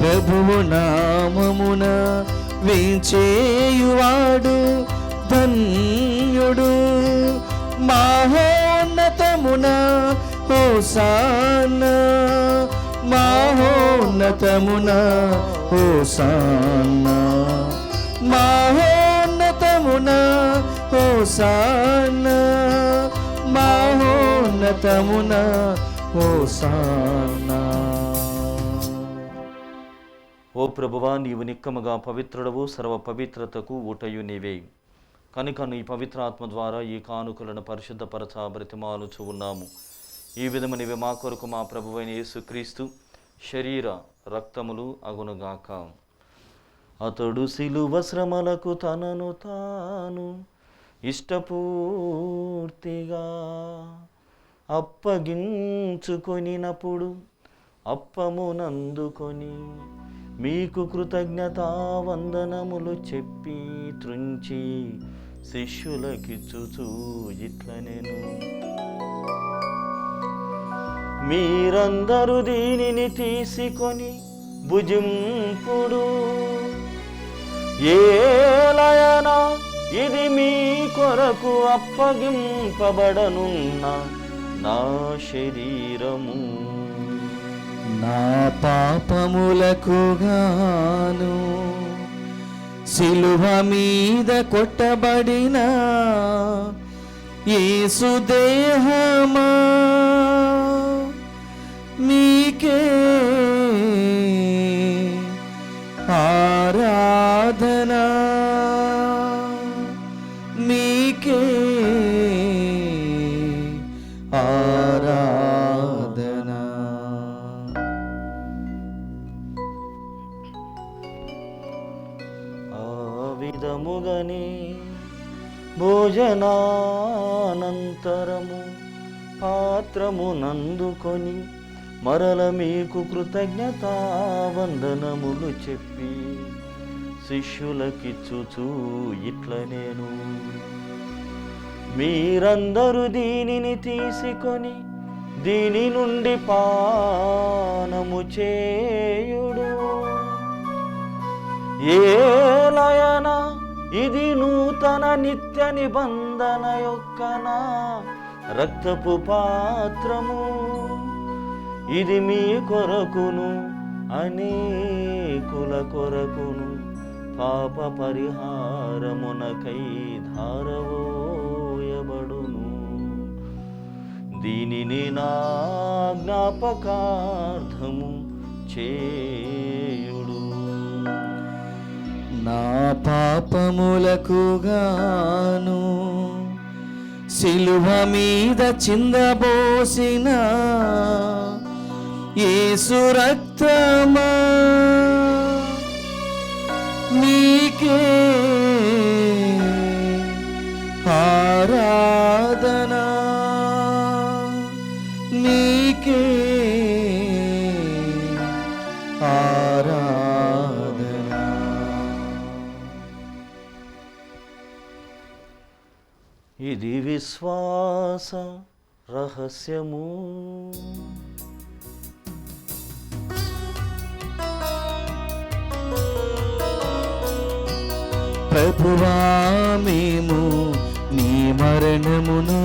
ప్రభువు నామమున వేంచేయువాడు ధన్యుడు. మహోన్నతమున హోసానా, మహోన్నతమున హోసానా, మహోన్నతమున హోసానా, మహోన్నతమున హోసానా. ఓ ప్రభువా, నీవు నిక్కముగా పవిత్రుడవు, సర్వ పవిత్రతకు ఊటయు నీవే. కనుక నీ పవిత్రాత్మ ద్వారా ఈ కానుకలను పరిశుద్ధపరచ బ్రతిమాలుచు ఉన్నాము. ఈ విధము నీవే మా కొరకు మా ప్రభువైన యేసుక్రీస్తు శరీర రక్తములు అగునుగాక. అతడు సిలువ శ్రమలకు తనను తాను ఇష్టపూర్తిగా అప్పగించుకొనినప్పుడు అప్పమునందుకొని మీకు కృతజ్ఞతావందనములు చెప్పి త్రుంచి శిష్యులకిచ్చుచూ ఇట్లనెను. మీరందరూ దీనిని తీసుకొని భుజింపుడు. ఏలయనా ఇది మీ కొరకు అప్పగింపబడనున్న నా శరీరము. నా పాపములకు గాను సిలువ మీద కొట్టబడిన యేసు దేహమా, మీకే ఆరాధనా, మీకే ఆరాధనా. ఆ విధముగనే భోజనానంతరము పాత్రమునందుకొని మరల మీకు కృతజ్ఞతావందనములు చెప్పి శిష్యులకిచ్చుచూ ఇట్లనేను. మీరందరూ దీనిని తీసుకొని దీని నుండి పానము చేయుడు. ఏలయనా ఇది నూతన నిత్య నిబంధన యొక్క నా రక్తపు పాత్రము. ఇది మీ కొరకును అనేకుల కొరకును పాప పరిహారమునకై ధారవోయబడును. దీనిని నా జ్ఞాపకార్థము చేయుడు. నా పాపములకు గాను సిలువ మీద చిందబోసిన యేసు రక్తమా, నీకే ఆరాధనా, నీకే ఆరాధనా. ఇది విశ్వాస రహస్యము. ప్రభువా, మేము నీ మరణమును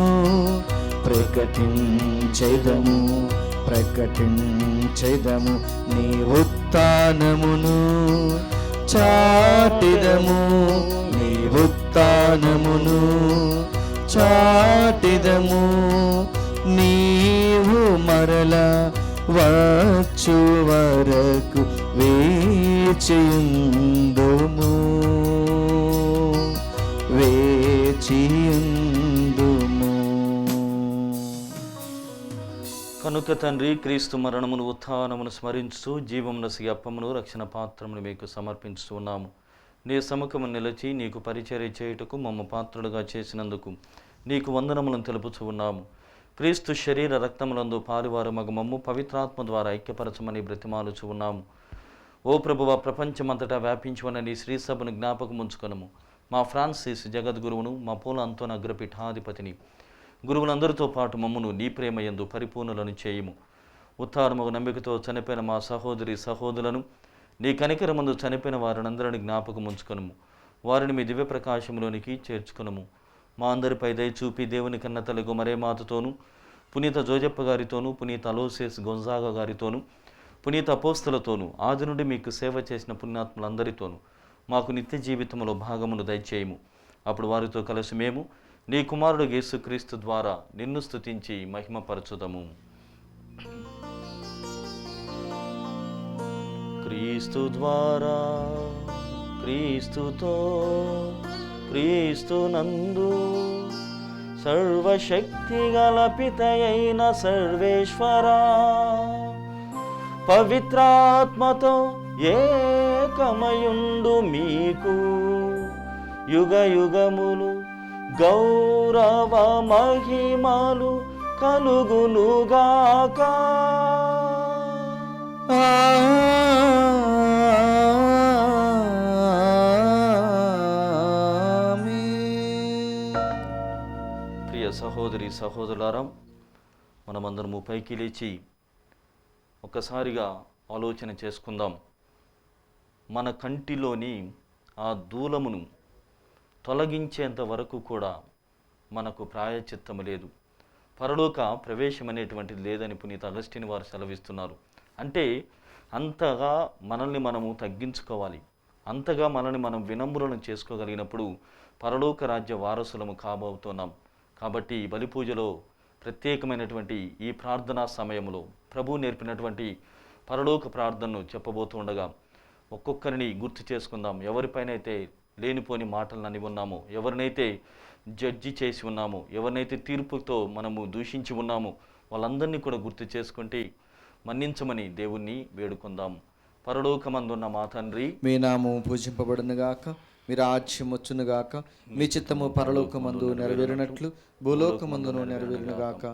ప్రకటించెదము, ప్రకటించెదము. నీ ఉత్థానమును చాటిదము, నీ ఉత్థానమును చాటిదము. నీవు మరల వచ్చు వరకు వేచియుందుము, వేచియుందుము. కనుక తండ్రి, క్రీస్తు మరణమును ఉత్థానమును స్మరించుతూ జీవమునసి అప్పమును రక్షణ పాత్రమును మీకు సమర్పించుతున్నాము. నీ సముఖము నిలిచి నీకు పరిచర్య చేయుటకు మమ్మ పాత్రులుగా చేసినందుకు నీకు వందనములను తెలుపుచూ ఉన్నాము. క్రీస్తు శరీర రక్తములందు పాలువారు మగ మమ్ము పవిత్రాత్మ ద్వారా ఐక్యపరచమని బ్రతిమాలుచూ ఉన్నాము. ఓ ప్రభువ, ప్రపంచమంతటా వ్యాపించి ఉన్న నీ శ్రీసభను జ్ఞాపకం ఉంచుకొనము. మా ఫ్రాన్సిస్ జగద్గురువును, మా పూల అంతోన అగ్రపీఠాధిపతిని, గురువులందరితో పాటు మమ్మును నీ ప్రేమయందు పరిపూర్ణులను చేయుము. ఉత్తానమగు నమ్మికతో చనిపోయిన మా సహోదరి సహోదరులను, నీ కనికరమందు చనిపోయిన వారినందరిని జ్ఞాపకం ఉంచుకొనము. వారిని మీ దివ్య ప్రకాశంలోనికి చేర్చుకొనము. మా అందరిపై దయచూపి దేవుని కన్న తల్లి మరేమాతతోనూ, పునీత జోజప్ప గారితోనూ, పునీత అలోసియస్ గొంజాగా గారితోనూ, పునీత అపోస్తలతోనూ, ఆది నుండి మీకు సేవ చేసిన పుణ్యాత్ములందరితోనూ మాకు నిత్య జీవితంలో భాగమును దయచేయము. అప్పుడు వారితో కలిసి మేము నీ కుమారుడు యేసుక్రీస్తు ద్వారా నిన్ను స్తుతించి మహిమపరచుదము. క్రీస్తు ద్వారా, క్రీస్తుతో, క్రీస్తునందు సర్వశక్తి గల పితయైన సర్వేశ్వరా, పవిత్రాత్మతో ఏకమయుండు మీకు యుగ యుగములు గౌరవ మహిమలు కలుగునుగాక. ప్రియ సహోదరి సహోదరులారా, మనమందరము పైకి లేచి ఒక్కసారిగా ఆలోచన చేసుకుందాం. మన కంటిలోని ఆ దూలమును తొలగించేంత వరకు కూడా మనకు ప్రాయచిత్తము లేదు, పరలోక ప్రవేశం అనేటువంటిది లేదని పునీత అగస్టిన్ వారు సెలవిస్తున్నారు. అంటే అంతగా మనల్ని మనము తగ్గించుకోవాలి, అంతగా మనల్ని మనం వినమ్రులను చేసుకోగలిగినప్పుడు పరలోక రాజ్య వారసులము కాబోతున్నాం. కాబట్టి బలి పూజలో ప్రత్యేకమైనటువంటి ఈ ప్రార్థనా సమయంలో ప్రభువు నేర్పినటువంటి పరలోక ప్రార్థనను చెప్పబోతూ ఉండగా ఒక్కొక్కరిని గుర్తు చేసుకుందాం. ఎవరిపైనైతే లేనిపోని మాటలను ఉన్నామో, ఎవరినైతే జడ్జి చేసి ఉన్నామో, ఎవరినైతే తీర్పుతో మనము దూషించి ఉన్నామో వాళ్ళందరినీ కూడా గుర్తు చేసుకుంటే మన్నించమని దేవుణ్ణి వేడుకుందాం. పరలోకమందున్న మా తండ్రి, మీ నామము పూజింపబడునుగాక, మీ రాజ్యం వచ్చునుగాక, మీ చిత్తము పరలోకమందు నెరవేరినట్లు భూలోకమందును నెరవేరునుగాక.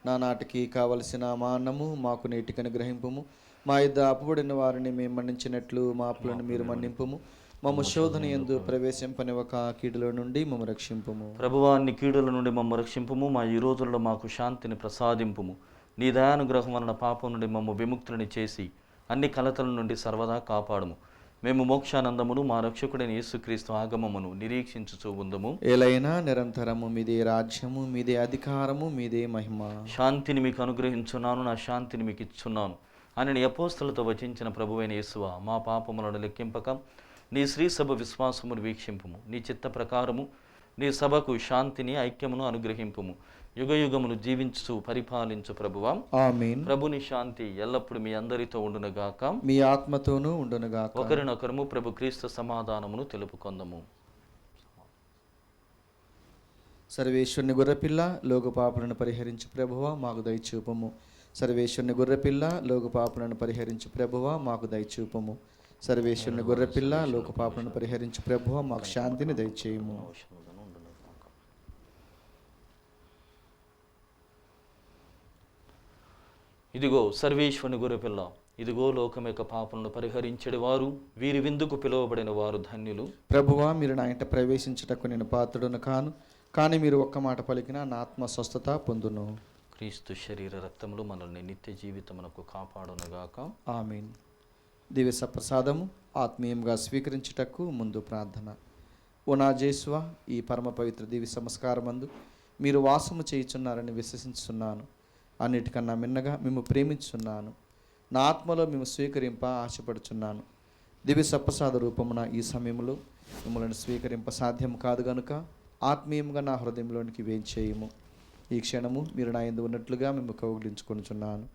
నానాటికి కావలసిన మా అన్నము మాకు నేటికి అనుగ్రహింపుము. మా యుద్ధ అప్పుబడిన వారిని మేము మన్నించినట్లు మా అప్పులను మీరు మన్నింపుము. మమ్మ శోధన యందు ప్రవేశింపనివ్వక కీడుల నుండి మమ్మ రక్షింపుము. ప్రభువాన్ని కీడుల నుండి మమ్మ రక్షింపుము. మా ఈ రోజుల్లో మాకు శాంతిని ప్రసాదింపుము. నీ దయానుగ్రహం వలన పాపం నుండి మమ్మ విముక్తులని చేసి అన్ని కలతల నుండి సర్వదా కాపాడుము. మేము మోక్షానందమును మా రక్షకుడైన యేసుక్రీస్తు ఆగమమును నిరీక్షించుచూ ఉందము. ఏలైనా నిరంతరము మీదే రాజ్యము, మీదే అధికారము, మీదే మహిమ. శాంతిని మీకు అనుగ్రహించున్నాను, నా శాంతిని మీకు ఇచ్చున్నాను అని నీ అపోస్తలతో వచించిన ప్రభువైన యేసువా, మా పాపములను లెక్కింపక నీ శ్రీ సభ విశ్వాసమును వీక్షింపుము. నీ చిత్త ప్రకారము నీ సభకు శాంతిని ఐక్యమును అనుగ్రహింపుము. యుగ యుగములు జీవించు పరిపాలించు ప్రభువా. ఆమేన్. ప్రభుని శాంతి ఎల్లప్పుడు మీ అందరితో ఉండునుగాక, మీ ఆత్మతోనూ ఉండునుగాక. ఒకరినొకరము ప్రభు క్రీస్తు సమాధానమును తెలుపుకొందము. సర్వేశ్వరుని గొర్రెపిల్ల లోక పాపులను పరిహరించు ప్రభువా మాకు దయచూపము. సర్వేశ్వరుని గొర్రెపిల్ల లోక పాపులను పరిహరించు ప్రభువా మాకు దయచూపము. సర్వేశ్వరుని గొర్రెపిల్ల లోక పాపులను పరిహరించు ప్రభువా మాకు శాంతిని దయచేయము. ఇదిగో సర్వేశ్వరుని గొర్రెపిల్ల, ఇదిగో లోకం యొక్క పాపలను పరిహరించడి వారు, వీరి విందుకు పిలువబడిన వారు ధన్యులు. ప్రభువా, మీరు నా ఇంట ప్రవేశించుటకు నేను పాత్రుడును కాను, కానీ మీరు ఒక్క మాట పలికినా నా ఆత్మ స్వస్థత పొందును. క్రీస్తు శరీర రక్తములు మనల్ని నిత్య జీవితమునకు కాపాడునుగాక. ఆమేన్. దివ్య సప్రసాదము ఆత్మీయంగా స్వీకరించుటకు ముందు ప్రార్థన. ఓ నా జేసువా, ఈ పరమ పవిత్ర దివ్య సంస్కారమందు మీరు వాసము చేయుచున్నారని విశ్వసించున్నాను. అన్నిటికన్నా మిన్నగా మేము ప్రేమించున్నాను. నా ఆత్మలో మేము స్వీకరింప ఆశపడుచున్నాను. దివ్య సప్రసాద రూపమున ఈ సమయంలో మిమ్మల్ని స్వీకరింప సాధ్యం కాదు గనుక ఆత్మీయంగా నా హృదయంలోనికి వేంచేయము. ఈ క్షణము మీరు నా యందు ఉన్నట్లుగా మేము కౌగిలించుకొనుచున్నాను.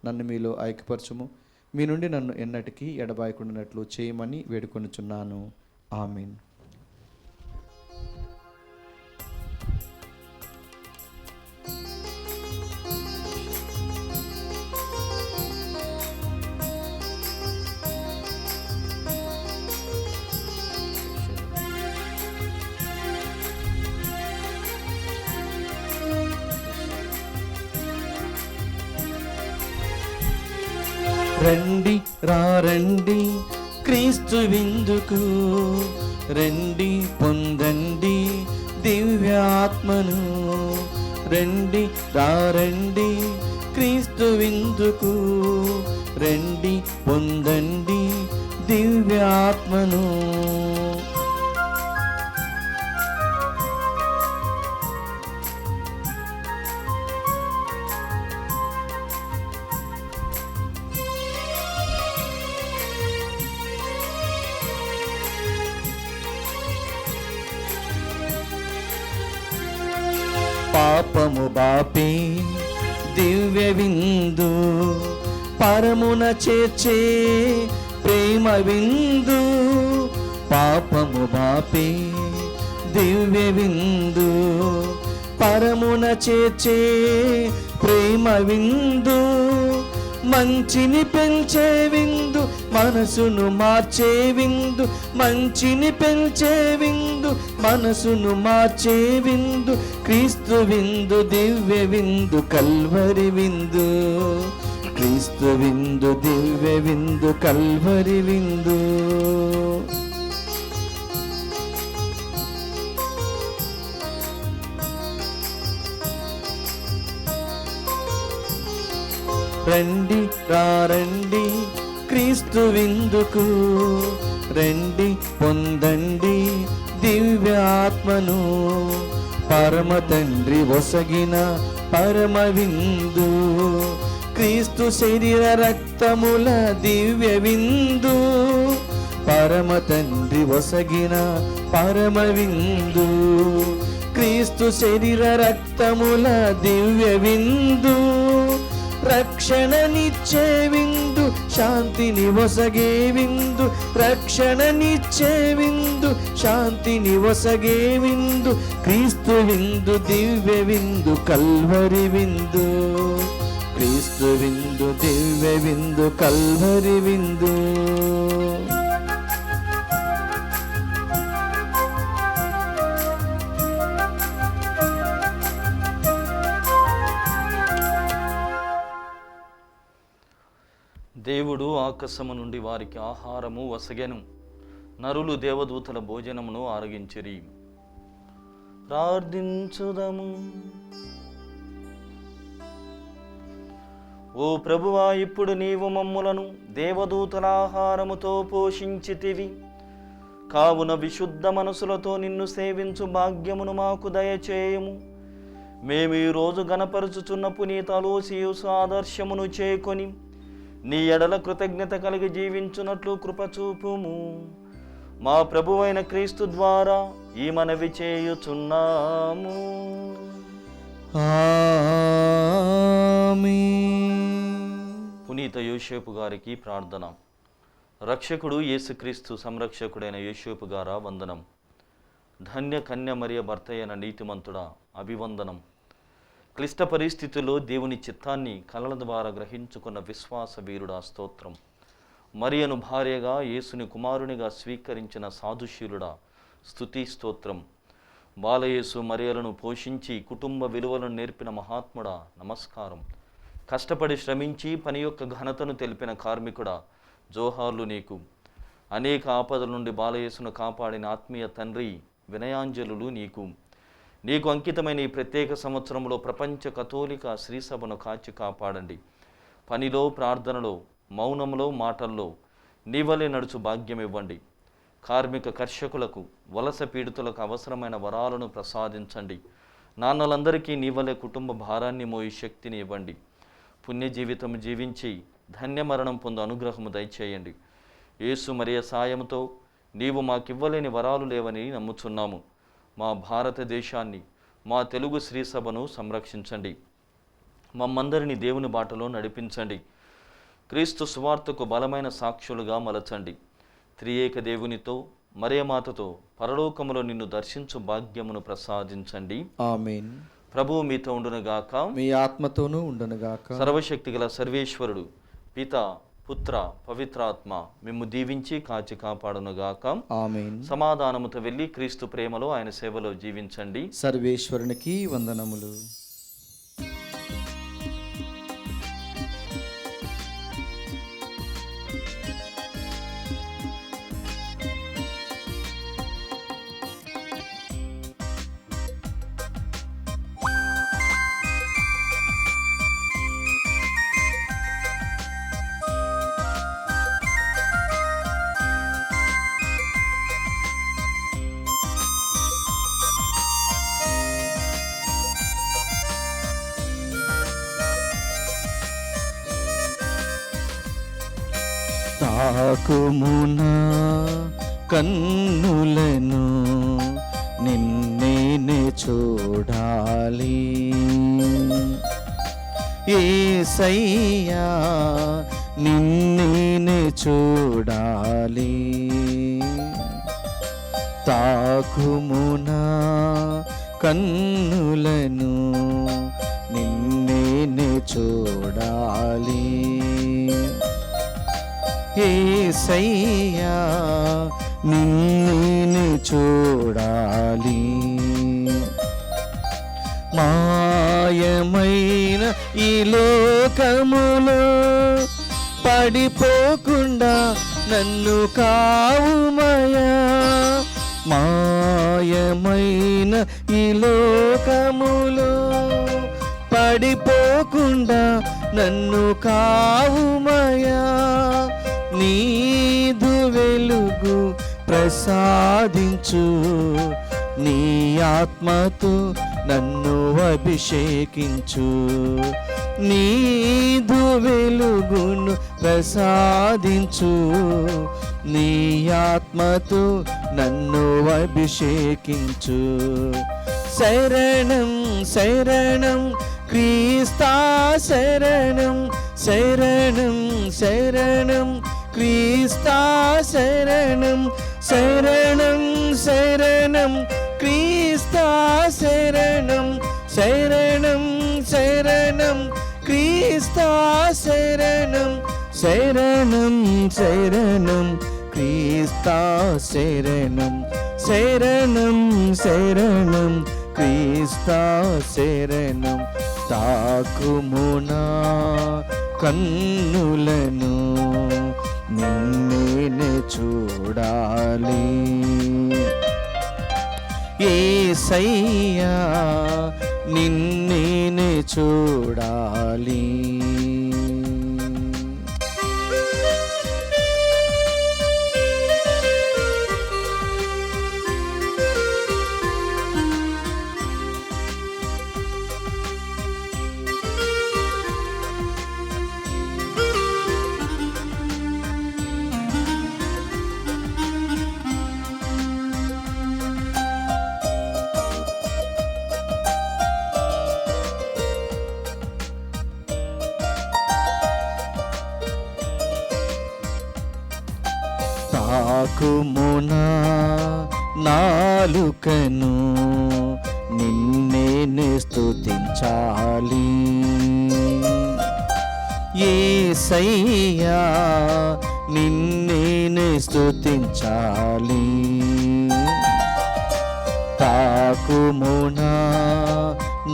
నన్ను మీలో ఐక్యపరచుము. మీ నుండి నన్ను ఎన్నటికీ ఎడబాయకుండానట్లు చేయమని వేడుకొనుచున్నాను. ఆమేన్. రండి రండి క్రీస్తు విందుకు, రండి పొందండి దివ్యాత్మను. రండి రండి క్రీస్తు విందుకు, రండి పొందండి దివ్యాత్మను. పాపము బాపే దివ్య విందు, పరమున చేర్చే ప్రేమ విందు. పాపము బాపే దివ్య విందు, పరమున చేర్చే ప్రేమ విందు. మంచిని పెంచే విందు, మనసును మార్చే విందు. మంచిని పెంచే విందు, మనసును మార్చే విందు. క్రీస్తు విందు, దివ్య విందు, కల్వరి విందు. క్రీస్తు విందు, దివ్య విందు, కల్వరి విందు. రండి రండి క్రీస్తు విందుకు, రండి పొందండి దివ్యాత్మను. పరమ తండ్రి ఒసగిన పరమ విందు, క్రీస్తు శరీర రక్తముల దివ్య విందు. పరమ తండ్రి ఒసగిన పరమ విందు, క్రీస్తు శరీర రక్తముల దివ్య విందు. రక్షణనిచ్చే విందు, శాంతిని ఒసగే విందు. రక్షణనిచ్చే విందు, శాంతిని ఒసగే విందు. క్రీస్తు విందు, దివ్య విందు, కల్వరి విందు. క్రీస్తు విందు, దివ్య విందు, కల్వరి విందు. దేవుడు ఆకాశము నుండి వారికి ఆహారము వసగెను, నరులు దేవదూతల భోజనమును ఆరగించిరి. ప్రార్థించుదము. ఓ ప్రభువా, ఇప్పుడు నీవు మమ్ములను దేవదూతల ఆహారముతో పోషించితివి. కావున విశుద్ధ మనసులతో నిన్ను సేవించు భాగ్యమును మాకు దయచేయము. మేము ఈరోజు గణపరుచుచున్న పునీత అలోసియుసు ఆదర్శమును చేకొని నీ ఎడల కృతజ్ఞత కలిగి జీవించున్నట్లు కృపచూపుము. మా ప్రభువైన క్రీస్తు ద్వారా ఈ మనవి చేయుచున్నాము. పునీత యోసేపు గారికి ప్రార్థన. రక్షకుడు యేసుక్రీస్తు సంరక్షకుడైన యోసేపు గారా వందనం. ధన్య కన్య మరియ భర్త అయిన నీతిమంతుడా అభివందనం. క్లిష్ట పరిస్థితుల్లో దేవుని చిత్తాన్ని కలల ద్వారా గ్రహించుకున్న విశ్వాస వీరుడా స్తోత్రం. మరియను భార్యగా యేసుని కుమారునిగా స్వీకరించిన సాధుశీలుడా స్తుతి స్తోత్రం. బాలయేసు మరియలను పోషించి కుటుంబ విలువలను నేర్పిన మహాత్ముడా నమస్కారం. కష్టపడి శ్రమించి పని యొక్క ఘనతను తెలిపిన కార్మికుడా జోహార్లు నీకు. అనేక ఆపదల నుండి బాలయేసును కాపాడిన ఆత్మీయ తండ్రి వినయాంజలులు నీకు. నీకు అంకితమైన ఈ ప్రత్యేక సంవత్సరంలో ప్రపంచ కథోలిక శ్రీసభను కాచి కాపాడండి. పనిలో, ప్రార్థనలో, మౌనంలో, మాటల్లో నీవలే నడుచు భాగ్యం ఇవ్వండి. కార్మిక కర్షకులకు, వలస పీడితులకు అవసరమైన వరాలను ప్రసాదించండి. నాన్నలందరికీ నీవలే కుటుంబ భారాన్ని మోయి శక్తిని ఇవ్వండి. పుణ్య జీవితం జీవించి ధన్య మరణం పొందు అనుగ్రహము దయచేయండి. యేసు మరియ సాయంతో నీవు మాకివ్వలేని వరాలు లేవని నమ్ముచున్నాము. మా భారతదేశాన్ని, మా తెలుగు శ్రీసభను సంరక్షించండి. మమ్మందరినీ దేవుని బాటలో నడిపించండి. క్రీస్తు సువార్తకు బలమైన సాక్షులుగా మలచండి. త్రియేక దేవునితో మరియమాతతో పరలోకములో నిన్ను దర్శించు భాగ్యమును ప్రసాదించండి. ఆమేన్. ప్రభువు మీతో ఉండునుగాక, మీ ఆత్మతోనూ ఉండునుగాక. సర్వశక్తిగల సర్వేశ్వరుడు పిత, పుత్ర, పవిత్రాత్మ మిమ్ము దీవించి కాచి కాపాడునుగాక. ఆమేన్. సమాధానముతో వెళ్ళి క్రీస్తు ప్రేమలో ఆయన సేవలో జీవించండి. సర్వేశ్వరునికి వందనములు. తాకుమునా కన్నులను నిన్నే చూడాలి యేసయ్యా, నిన్నే చూడాలి. తాకుమునా కన్నులను నిన్నే చూడాలి యేసయ్యా, నిన్నే చూడాలి. మాయమైన ఈ లోకములో పడిపోకుండా నన్ను కావుమయా. మాయమైన ఈ లోకములో పడిపోకుండా నన్ను కావుమయా. నీదు వెలుగు ప్రసాదించు, నీ ఆత్మతో నన్ను అభిషేకించు. నీదు వెలుగును ప్రసాదించు, నీ ఆత్మతో నన్ను అభిషేకించు. శరణం శరణం క్రీస్తా, శరణం శరణం శరణం క్రీస్తా, శరణం శరణం శరణం క్రీస్తా, శరణం శరణం శరణం క్రీస్తా, శరణం శరణం శరణం క్రీస్తా, శరణం శరణం శరణం క్రీస్తా, శరణం. తాకుమునా కన్నులను నిన్నే చూడాలి యేసయ్యా, నిన్నే చూడాలి. తాకుమునా నాలుకను నిన్నే స్తుతించాలి యేసయ్యా, నిన్నే స్తుతించాలి. తాకుమునా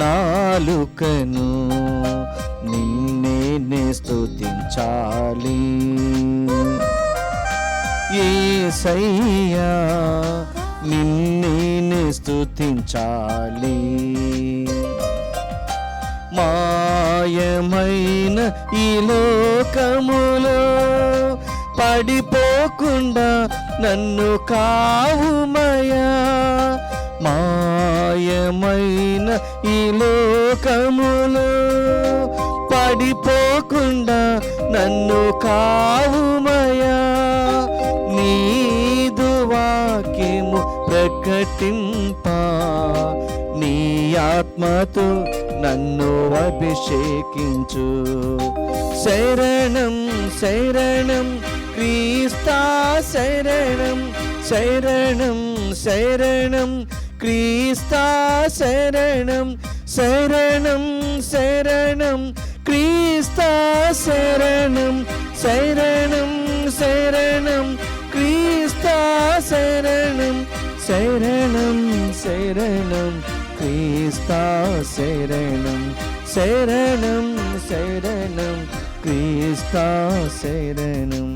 నాలుకను నిన్నే స్తుతించాలి యేసయ్యా, నిన్నే స్తుతించాలి. మాయమైన ఈ లోకములో పడిపోకుండా నన్ను కావుమయా. మాయమైన ఈ లోకములో పడిపోకుండా నన్ను కావుమయా. నీదు వాక్యము ప్రకటింప, నీ ఆత్మతో నన్ను అభిషేకించు. శరణం శరణం క్రీస్తా, శరణం శరణం శరణం క్రీస్తా, శరణం శరణం శరణం క్రీస్తా, శరణం శరణం శరణం క్రీస్తా, శరణం శరణం శరణం క్రీస్తా, శరణం శరణం శరణం క్రీస్తా, శరణం.